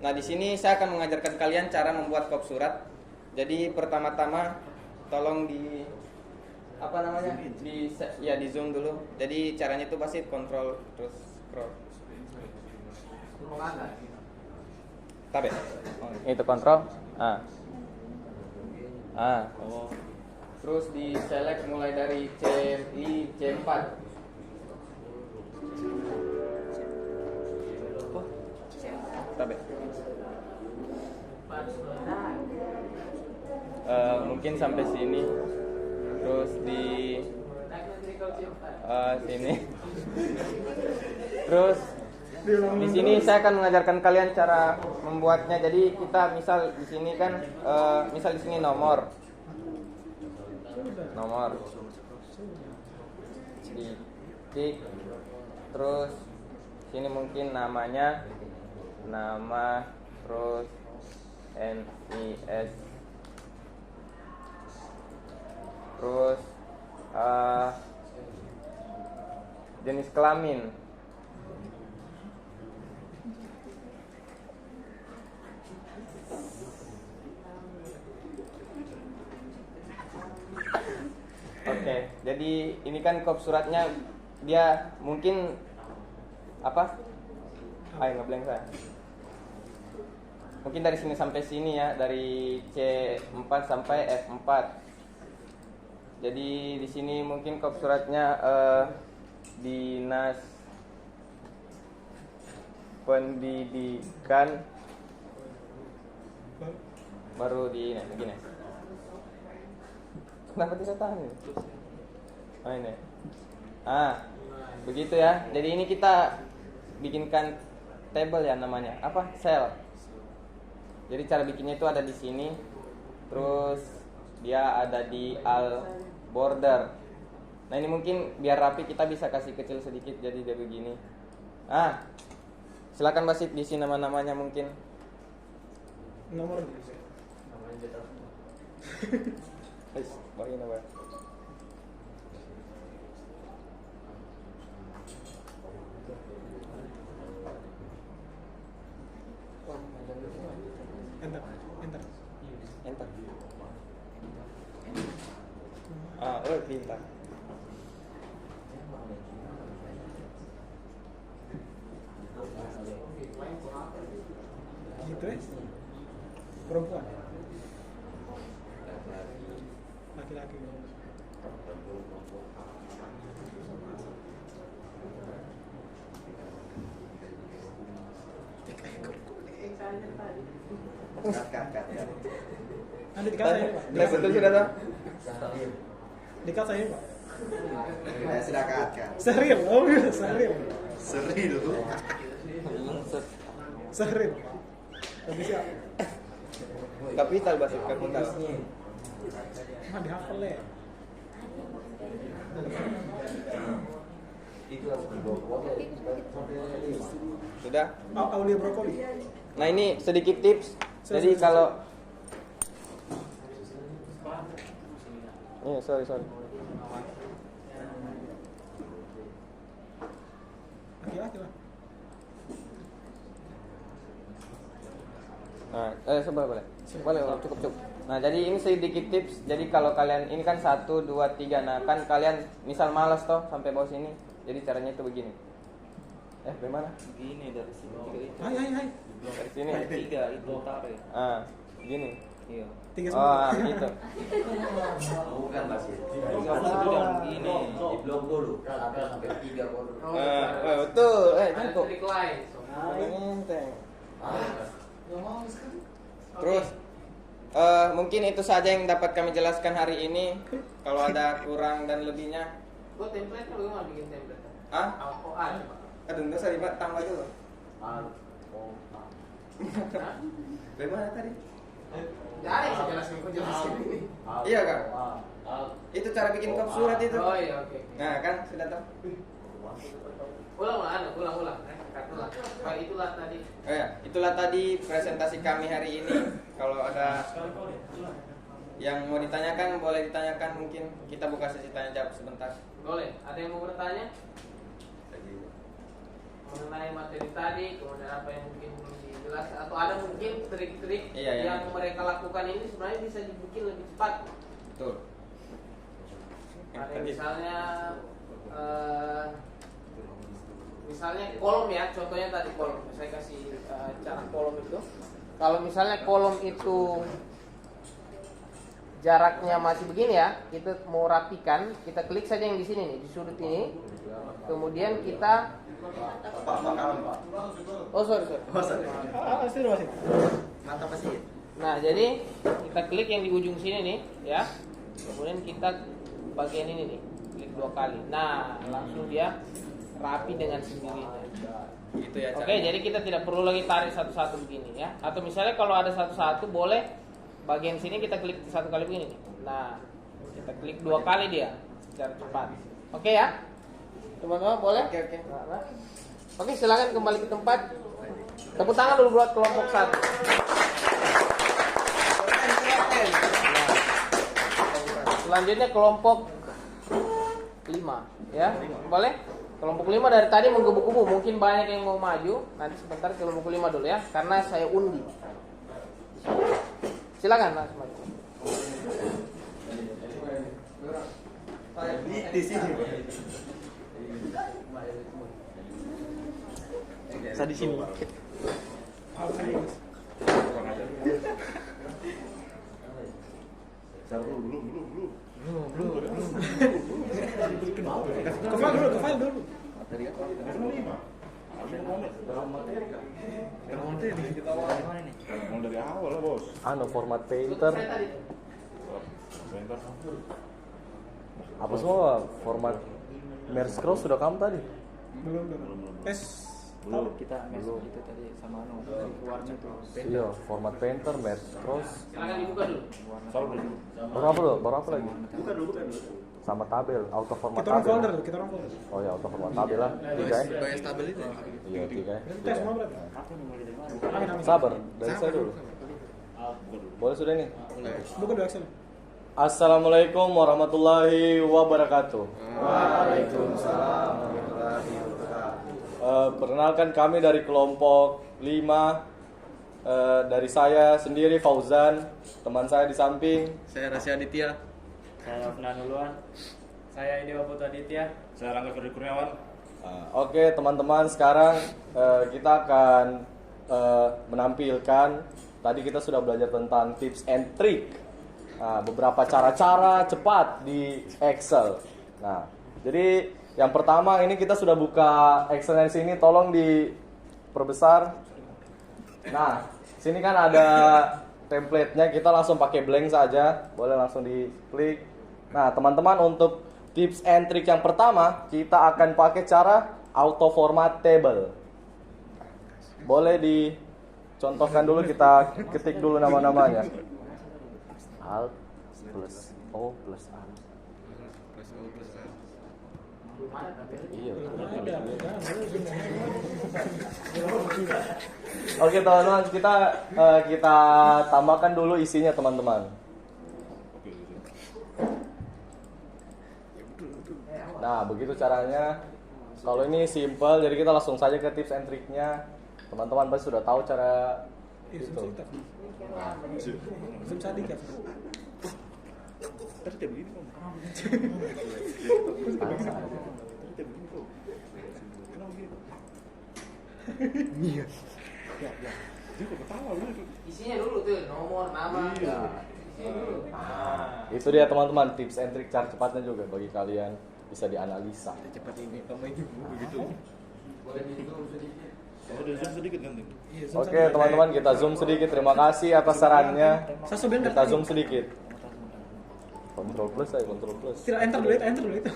Nah, di sini saya akan mengajarkan kalian cara membuat kop surat. Jadi pertama-tama tolong di di zoom dulu. Jadi caranya itu pasti kontrol terus scroll. Tab ya? Itu kontrol. Terus di select mulai dari C4. Tab ya? Mungkin sampai sini. Terus di sini. Terus di sini saya akan mengajarkan kalian cara membuatnya. Jadi kita misal di sini kan misal di sini nomor. Di terus sini mungkin namanya nama, terus NIS, terus jenis kelamin, oke. Jadi ini kan kop suratnya, dia mungkin apa? Ayo ngeblank saya. Mungkin dari sini sampai sini ya, dari C4 sampai F4. Jadi di sini mungkin kop suratnya Dinas Pendidikan, baru di begini. Kenapa tidak tahan ini? Oh ini. Begitu ya. Jadi ini kita bikinkan table ya namanya. Apa? Cell. Jadi cara bikinnya itu ada di sini. Terus dia ada di all border. Nah, ini mungkin biar rapi kita bisa kasih kecil sedikit jadi dia begini. Silakan Basit isi nama-namanya mungkin. Nomor Bagian apa? Enter. Pintar. gitu ya? Perempuan, laki-laki. Kat. Nanti dikasih ya, Pak. Udah betul sudah tuh. Dikasih ya, Pak. Sudah kat. Sehril. Oh, Sehril. Seril. Sehril. Habis ya. Kapital bahasa kapital. Mah dihafal ya. Sudah. Aulia brokoli. Nah ini sedikit tips. Jadi kalau sorry. Laki-laki lah. Nah, boleh. Boleh, cukup. Nah, jadi ini sedikit tips. Jadi kalau kalian ini kan 1, 2, 3. Nah, kan kalian misal malas toh sampai bawah sini. Jadi caranya itu begini. Bagaimana? Begini dari sini tiga itu. Hai. Dari sini. Tiga itu tarik. Begini. Iya. 3 Oh, semua. gitu. Bukan Basir. Tiga itu jangan begini. Di blok dulu. Sampai 3 baru. Betul. Cukup. Trik lain. Enteng. Terus mungkin itu saja yang dapat kami jelaskan hari ini. Kalau ada kurang dan lebihnya, Gue template kan bagaimana bikin template? oh ada Pak. aduh nggak usah dibahas, tambah dulu. Bagaimana tadi? Ada yang saya jelasin, gue jelasin ini. Iya kan? Itu cara bikin kop surat itu. Oh iya, oke. Nah kan sudah tahu. Ulang. Itulah tadi. Itulah tadi presentasi kami hari ini. Kalau ada yang mau ditanyakan boleh ditanyakan, mungkin kita buka sesi tanya jawab sebentar. Boleh. Ada yang mau bertanya? Mengenai materi tadi, kemudian apa yang mungkin belum dijelaskan, atau ada mungkin trik-trik yang mereka lakukan ini sebenarnya bisa dibikin lebih cepat. Betul. Ada misalnya kolom ya, contohnya tadi kolom. Saya kasih cara kolom itu. Kalau misalnya kolom itu jaraknya masih begini ya, kita mau rapikan, kita klik saja yang di sini nih, di sudut ini. Kemudian kita sorry. Masih. Mata Basir. Nah, jadi kita klik yang di ujung sini nih, ya. Kemudian kita bagian ini nih, klik 2 kali. Nah, langsung dia rapi dengan sendirinya. Gitu ya. Oke, jadi kita tidak perlu lagi tarik satu-satu begini ya. Atau misalnya kalau ada satu-satu boleh bagian sini kita klik 1 kali begini nih. Nah, kita klik 2 kali dia secara cepat. Oke ya? Teman-teman boleh? Oke. Oke, silakan kembali ke tempat. Tepuk tangan dulu buat kelompok 1. Selanjutnya kelompok 5 ya. Boleh? Kelompok 5 dari tadi menggebu-gebu, mungkin banyak yang mau maju. Nanti sebentar kelompok 5 dulu ya, karena saya undi. Silakan Mas maju. Di sini. Saya di sini. Ke file dulu. Mau dari awal lah bos. Format painter. Apa semua format merge scroll sudah kamu tadi? Belum. Tahu Kita masuk itu tadi sama warna tuh. Iya, format painter, merge scroll. Silakan dibuka dulu. Baru apa lagi? Bukan dulu. Sama tabel, auto format kita orang folder tabel. tuh, kita orang folder. Oh ya, auto format tabel lah. 3 ya? Bayar stabil itu. Iya, 3 ya. Tes semua berarti. Amin. Sabar, dari saya dulu. Boleh sudah nih? Bukan dua Excel. Assalamualaikum warahmatullahi wabarakatuh. Waalaikumsalam warahmatullahi wabarakatuh. Perkenalkan kami dari kelompok 5. Dari saya sendiri Fauzan, teman saya di samping. Saya Rasya Aditya. Saya Afnan Uluan. Saya Dewa Putra Aditya. Saya Rangga Ferdi Kurniawan. Oke teman-teman, sekarang kita akan menampilkan. Tadi kita sudah belajar tentang tips and trick beberapa cara-cara cepat di Excel. Nah, jadi yang pertama ini kita sudah buka Excel di sini, tolong diperbesar. Nah, sini kan ada template-nya, kita langsung pakai blank saja, boleh langsung diklik. Nah, teman-teman, untuk tips and trick yang pertama, kita akan pakai cara auto format table. Boleh dicontohkan dulu, kita ketik dulu nama-namanya. Alt plus O plus A. Iya. Oke teman-teman, kita tambahkan dulu isinya teman-teman. Nah, begitu caranya. Kalau ini simple, jadi kita langsung saja ke tips and triknya. Teman-teman pasti sudah tahu cara itu. Zoom sadik ya. Isinya dulu tuh nomor, nama. Itu dia teman-teman, tips and trik cara cepatnya juga bagi kalian bisa dianalisa. Cepat ini tambahin juga begitu. Boleh di zoom sedikit. Ada zoom sedikit kan? Oke teman-teman, kita zoom sedikit. Terima kasih atas sarannya. Kita zoom sedikit. Control plus saya, control plus. Tidak, enter dulu itu.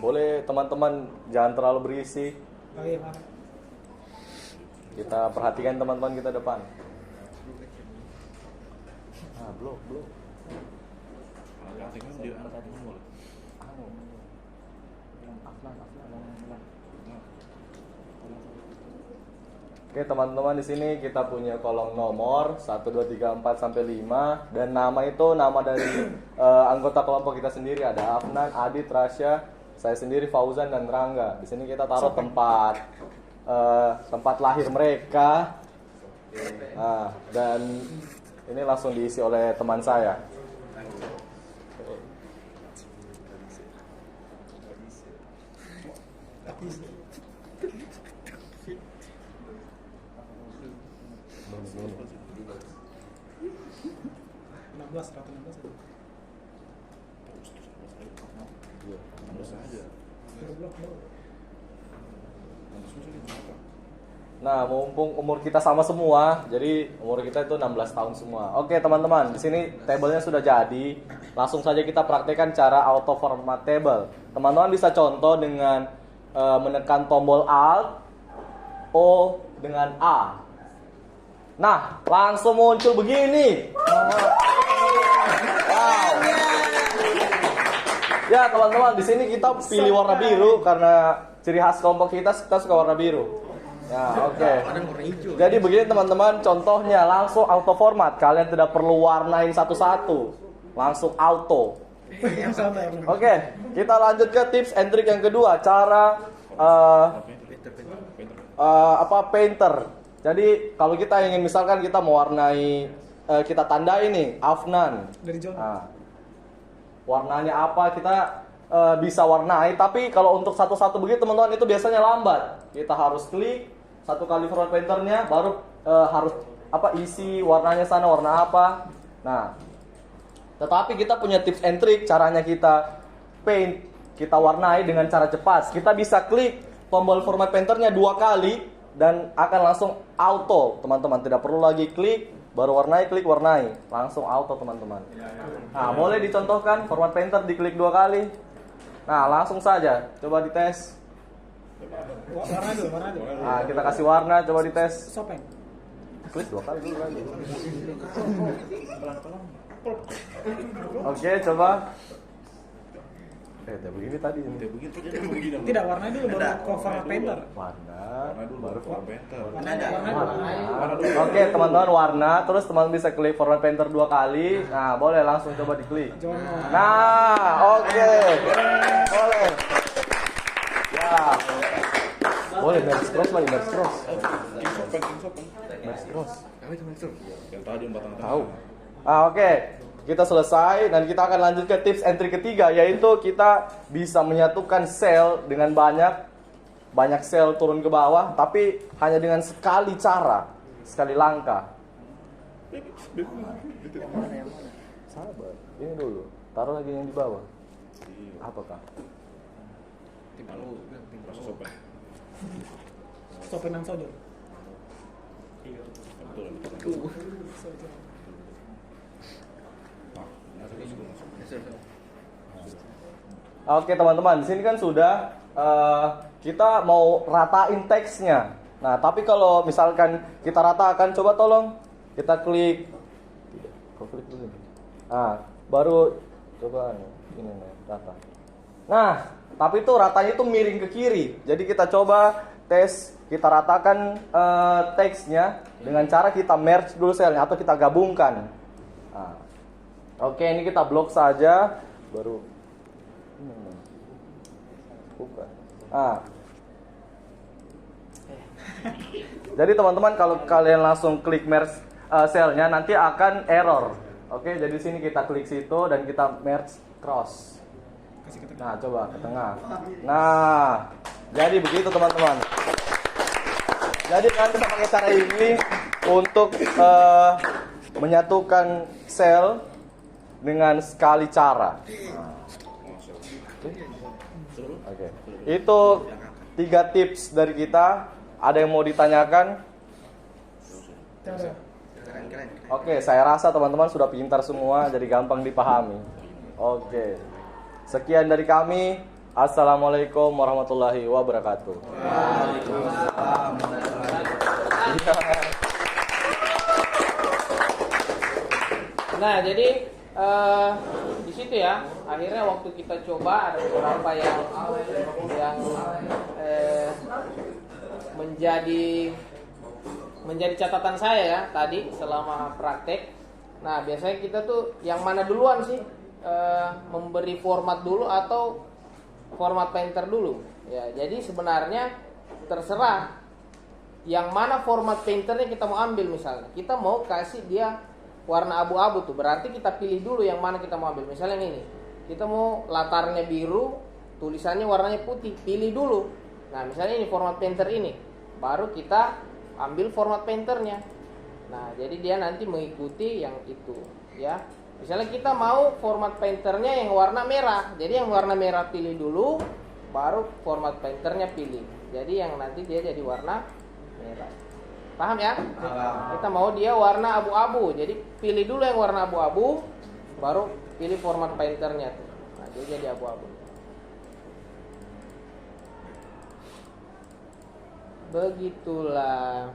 Boleh teman-teman, jangan terlalu berisi. Oh iya, maaf. Kita perhatikan teman-teman kita depan. Belum. Oke teman-teman, di sini kita punya kolom nomor 1, 2, 3, 4 sampai 5 dan nama itu nama dari anggota kelompok kita sendiri, ada Afnan, Adit, Rasya, saya sendiri Fauzan dan Rangga. Di sini kita taruh tempat lahir mereka. Dan ini langsung diisi oleh teman saya. Nah, mumpung umur kita sama semua, jadi umur kita itu 16 tahun semua. Oke, teman-teman, di sini tabelnya sudah jadi. Langsung saja kita praktekkan cara auto format table. Teman-teman bisa contoh dengan menekan tombol Alt, O dengan A. Nah, langsung muncul begini. Wow. Ya, teman-teman, di sini kita pilih warna biru karena ciri khas kelompok kita suka warna biru. Ya, oke. Jadi begini teman-teman, contohnya langsung auto format. Kalian tidak perlu warnain satu-satu, langsung auto. Oke, kita lanjut ke tips and trick yang kedua, cara painter. Jadi kalau kita ingin misalkan kita mau warnai, kita tandai nih Afnan. Warnanya apa kita bisa warnai, tapi kalau untuk satu-satu begitu teman-teman itu biasanya lambat. Kita harus klik satu kali format painternya, baru harus isi warnanya sana warna apa. Nah, tetapi kita punya tips and trick caranya kita paint, kita warnai dengan cara cepat. Kita bisa klik tombol format painternya 2 kali dan akan langsung auto, teman-teman. Tidak perlu lagi klik baru warnai, klik warnai, langsung auto teman-teman. Nah, boleh dicontohkan format painter diklik 2 kali. Nah, langsung saja, coba dites. Warna dulu. Nah, kita kasih warna, coba dites. Sopeng. Klik 2 kali dulu lagi. Oke, coba. Begini tadi. Tidak, warna dulu baru ke format painter. Warna dulu baru format painter. Warna dulu. Oke, teman-teman, warna, terus teman bisa klik format painter 2 kali. Nah, boleh langsung coba diklik. Nah, oke. Boleh. Ya. Boleh merge cross lagi, merge cross. Merge cross. Yang tadi 4 tahun. Tahu. Oke. Kita selesai dan kita akan lanjut ke tips and trick ketiga, yaitu kita bisa menyatukan sel dengan banyak sel turun ke bawah, tapi hanya dengan sekali langkah. Sabar. Ini dulu. Taruh lagi yang di bawah. Apakah? Sopenan sojo. Oke teman-teman, di sini kan sudah kita mau ratain teksnya. Nah, tapi kalau misalkan kita ratakan, coba tolong kita klik. Kau klik dulu. Nah, baru coba ini nih, rata. Nah, tapi itu ratanya itu miring ke kiri. Jadi kita coba tes, kita ratakan teksnya dengan cara kita merge dulu selnya atau kita gabungkan. Nah, oke, ini kita blok saja, baru bukan. Nah, jadi teman-teman kalau kalian langsung klik merge selnya nanti akan error. Oke, jadi sini kita klik situ dan kita merge cross. Nah, coba ke tengah. Nah, jadi begitu teman-teman. Jadi kalian bisa pakai cara ini untuk menyatukan sel dengan sekali cara. Oke. Itu 3 tips dari kita. Ada yang mau ditanyakan? Oke, saya rasa teman-teman sudah pintar semua, jadi gampang dipahami. Oke. Sekian dari kami. Assalamualaikum warahmatullahi wabarakatuh. Waalaikumsalam. Nah, jadi di situ ya, akhirnya waktu kita coba ada beberapa yang menjadi catatan saya ya tadi selama praktek. Nah, biasanya kita tuh yang mana duluan sih? Memberi format dulu atau format painter dulu? Ya, jadi sebenarnya terserah yang mana format painternya kita mau ambil. Misalnya kita mau kasih dia warna abu-abu tuh, berarti kita pilih dulu yang mana kita mau ambil. Misalnya ini, kita mau latarnya biru, tulisannya warnanya putih, pilih dulu. Nah, misalnya ini format painter ini, baru kita ambil format painternya. Nah, jadi dia nanti mengikuti yang itu, ya. Misalnya kita mau format painternya yang warna merah, jadi yang warna merah pilih dulu, baru format painternya pilih. Jadi yang nanti dia jadi warna merah. Paham ya? Paham. Kita mau dia warna abu-abu, jadi pilih dulu yang warna abu-abu, baru pilih format painternya tuh. Nah, dia jadi abu-abu. Begitulah.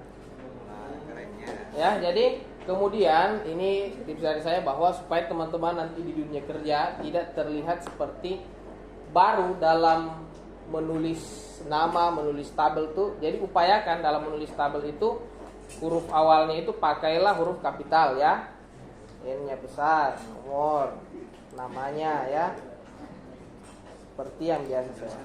Ya, jadi kemudian ini tips dari saya bahwa supaya teman-teman nanti di dunia kerja tidak terlihat seperti baru dalam menulis nama, menulis tabel tuh. Jadi upayakan dalam menulis tabel itu huruf awalnya itu pakailah huruf kapital ya. N-nya besar, nomor, namanya ya. Seperti yang biasa saya.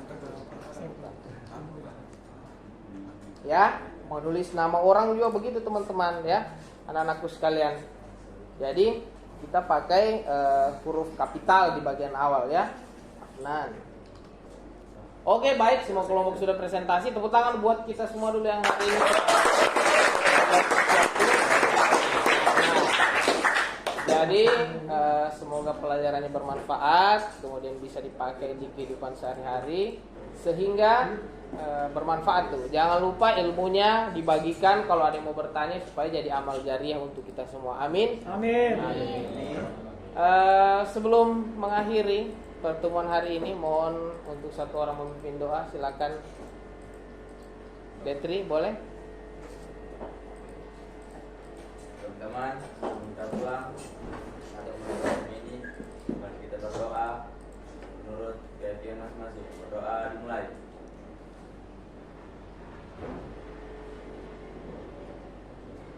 Ya, menulis nama orang juga begitu teman-teman ya, anak-anakku sekalian. Jadi kita pakai huruf kapital di bagian awal ya. Nah, oke, baik, semua kelompok sudah presentasi. Tepuk tangan buat kita semua dulu yang hari ini. Jadi semoga pelajarannya bermanfaat, kemudian bisa dipakai di kehidupan sehari-hari sehingga bermanfaat tuh. Jangan lupa ilmunya dibagikan kalau ada yang mau bertanya supaya jadi amal jariah untuk kita semua. Amin. Amin. Sebelum mengakhiri pertemuan hari ini, mohon untuk satu orang memimpin doa. Silakan, Detri, boleh? Teman-teman, kita pulang atau menonton ini, mari kita berdoa menurut keyakinan masing-masing. Berdoa dimulai.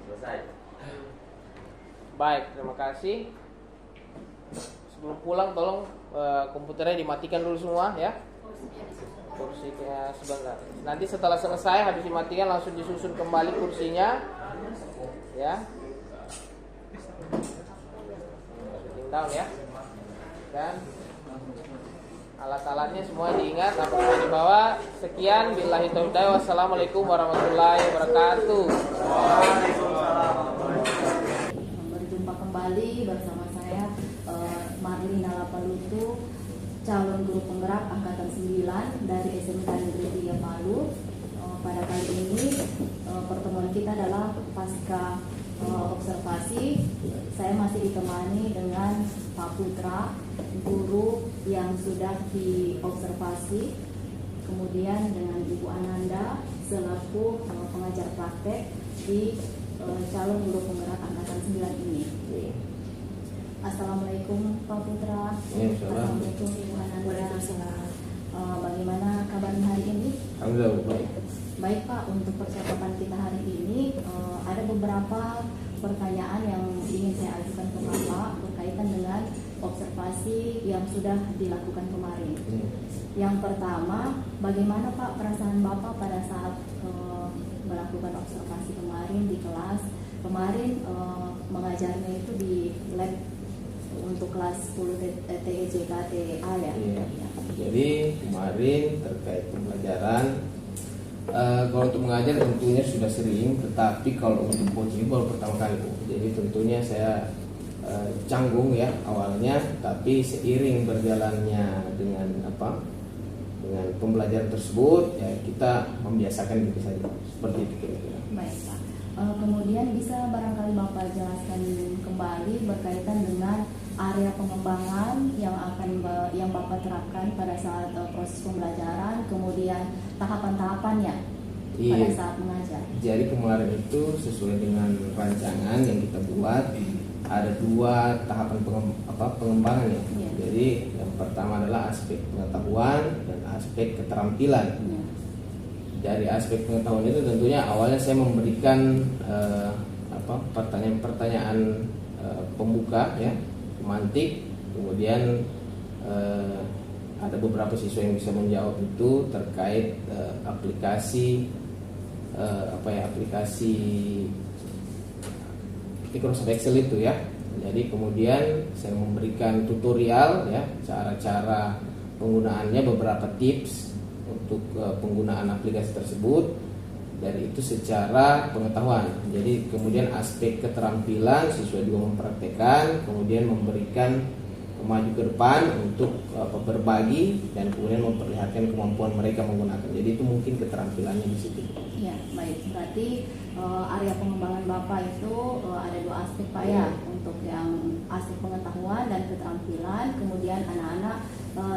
Selesai. Baik, terima kasih. Sebelum pulang tolong komputernya dimatikan dulu semua ya. Kursinya sebentar. Nanti setelah selesai habis dimatikan langsung disusun kembali kursinya. Ya. Shutting down ya. Dan alat-alatnya semua diingat apa yang dibawa. Sekian, billahi taufiq. Wassalamualaikum warahmatullahi wabarakatuh. Berjumpa kembali bersama saya Palu itu calon guru penggerak angkatan 9 dari SMK Negeri 3 Palu. Pada kali ini pertemuan kita adalah pasca observasi. Saya masih ditemani dengan Pak Putra, guru yang sudah diobservasi, kemudian dengan Ibu Ananda selaku pengajar praktek di calon guru penggerak angkatan 9 ini. Assalamualaikum Pak Putra. Assalamualaikum Ibu Ananda. Bagaimana kabarnya hari ini? Alhamdulillah baik. Baik Pak, untuk percakapan kita hari ini ada beberapa pertanyaan yang ingin saya ajukan ke Bapak berkaitan dengan observasi yang sudah dilakukan kemarin. Yang pertama, bagaimana Pak perasaan Bapak pada saat melakukan observasi kemarin di kelas? Kemarin mengajarnya itu di lab untuk kelas 10 TEJKTA ya? Iya. Jadi kemarin terkait pembelajaran, kalau untuk mengajar tentunya sudah sering, tetapi kalau untuk coaching baru pertama kali. Jadi tentunya saya canggung ya awalnya, tapi seiring berjalannya dengan dengan pembelajaran tersebut ya kita membiasakan diri saja, seperti itu kira-kira. Baik Pak. Kemudian bisa barangkali Bapak jelaskan kembali berkaitan dengan area pengembangan yang Bapak terapkan pada saat proses pembelajaran, kemudian tahapan-tahapannya pada saat mengajar. Jadi kemarin itu sesuai dengan rancangan yang kita buat, ada 2 tahapan pengembangan ya. Jadi yang pertama adalah aspek pengetahuan dan aspek keterampilan. Dari aspek pengetahuan itu tentunya awalnya saya memberikan pertanyaan-pertanyaan pembuka ya, pemantik, kemudian ada beberapa siswa yang bisa menjawab itu terkait aplikasi Microsoft Excel itu ya. Jadi kemudian saya memberikan tutorial ya, cara-cara penggunaannya, beberapa tips untuk penggunaan aplikasi tersebut. Dari itu secara pengetahuan. Jadi kemudian aspek keterampilan siswa juga mempraktekkan, kemudian memberikan maju ke depan untuk berbagi dan kemudian memperlihatkan kemampuan mereka menggunakan. Jadi itu mungkin keterampilannya di situ. Ya, baik. Berarti area pengembangan Bapak itu ada 2 aspek Pak ya, untuk yang aspek pengetahuan dan keterampilan, kemudian anak-anak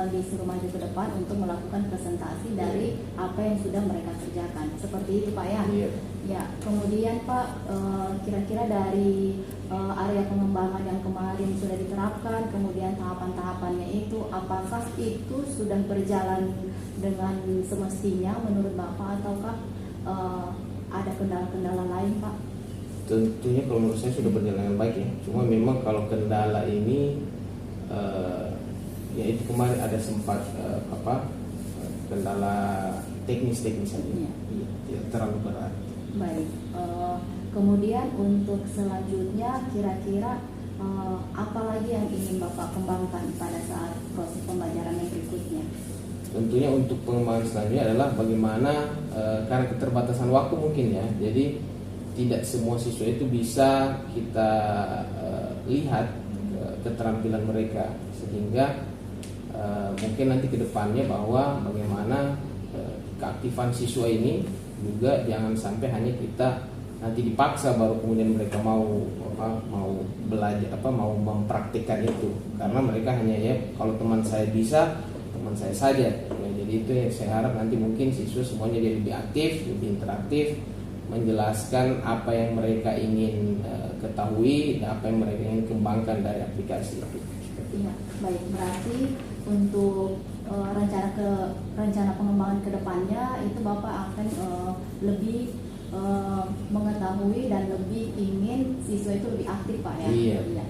disuruh maju ke depan untuk melakukan presentasi dari apa yang sudah mereka kerjakan. Seperti itu Pak ya. Ya, kemudian Pak kira-kira dari area pengembangan yang kemarin sudah diterapkan, kemudian tahapan-tahapannya itu apakah itu sudah berjalan dengan semestinya menurut Bapak ataukah ada kendala-kendala lain Pak? Tentunya kalau menurut saya sudah berjalan dengan baik ya. Cuma memang kalau kendala ini ya itu kemarin ada sempat kendala teknis saja. Tidak terlalu berat. Baik. Kemudian untuk selanjutnya kira-kira apa lagi yang ingin Bapak kembangkan pada saat proses pembelajaran yang berikutnya? Tentunya untuk pengembangan selanjutnya adalah bagaimana karena keterbatasan waktu mungkin ya. Jadi tidak semua siswa itu bisa kita lihat keterampilan mereka, sehingga mungkin nanti ke depannya bahwa bagaimana keaktifan siswa ini juga jangan sampai hanya kita nanti dipaksa baru kemudian mereka mau belajar mau mempraktikkan itu, karena mereka hanya ya kalau teman saya bisa, teman saya saja ya. Jadi itu yang saya harap nanti mungkin siswa semuanya jadi lebih aktif, lebih interaktif, menjelaskan apa yang mereka ingin ketahui dan apa yang mereka ingin kembangkan dari aplikasi itu. Ya, baik. Berarti untuk rencana pengembangan kedepannya itu Bapak akan lebih mengetahui dan lebih ingin siswa itu lebih aktif Pak ya. Iya.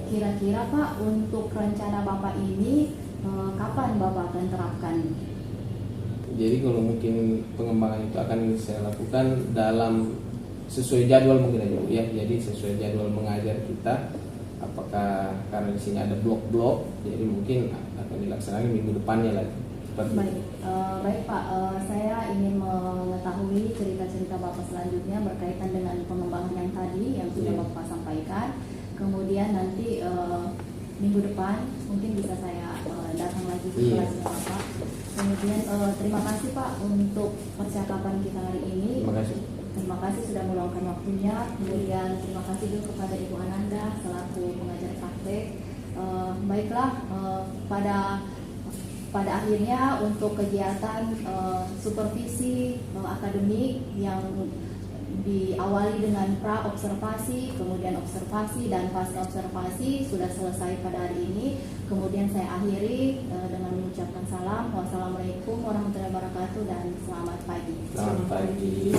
Kira-kira Pak untuk rencana Bapak ini kapan Bapak akan terapkan? Jadi kalau mungkin pengembangan itu akan saya lakukan dalam sesuai jadwal mungkin aja ya. Jadi sesuai jadwal mengajar kita. Apakah karena di sini ada blok-blok, jadi mungkin akan dilaksanakan minggu depannya lagi. Baik, baik Pak. Saya ingin mengetahui cerita-cerita Bapak selanjutnya berkaitan dengan pengembangan yang tadi yang sudah Bapak sampaikan. Kemudian nanti minggu depan mungkin bisa saya Iya. kelasnya Bapak. Kemudian terima kasih Pak untuk percakapan kita hari ini. Terima kasih. Terima kasih sudah meluangkan waktunya. Kemudian terima kasih juga kepada Ibu Ananda selaku pengajar praktek. Baiklah, pada akhirnya untuk kegiatan supervisi akademik yang diawali dengan pra-observasi, kemudian observasi dan pasca observasi sudah selesai pada hari ini. Kemudian saya akhiri dengan mengucapkan salam. Wassalamualaikum warahmatullahi wabarakatuh dan selamat pagi. Selamat pagi.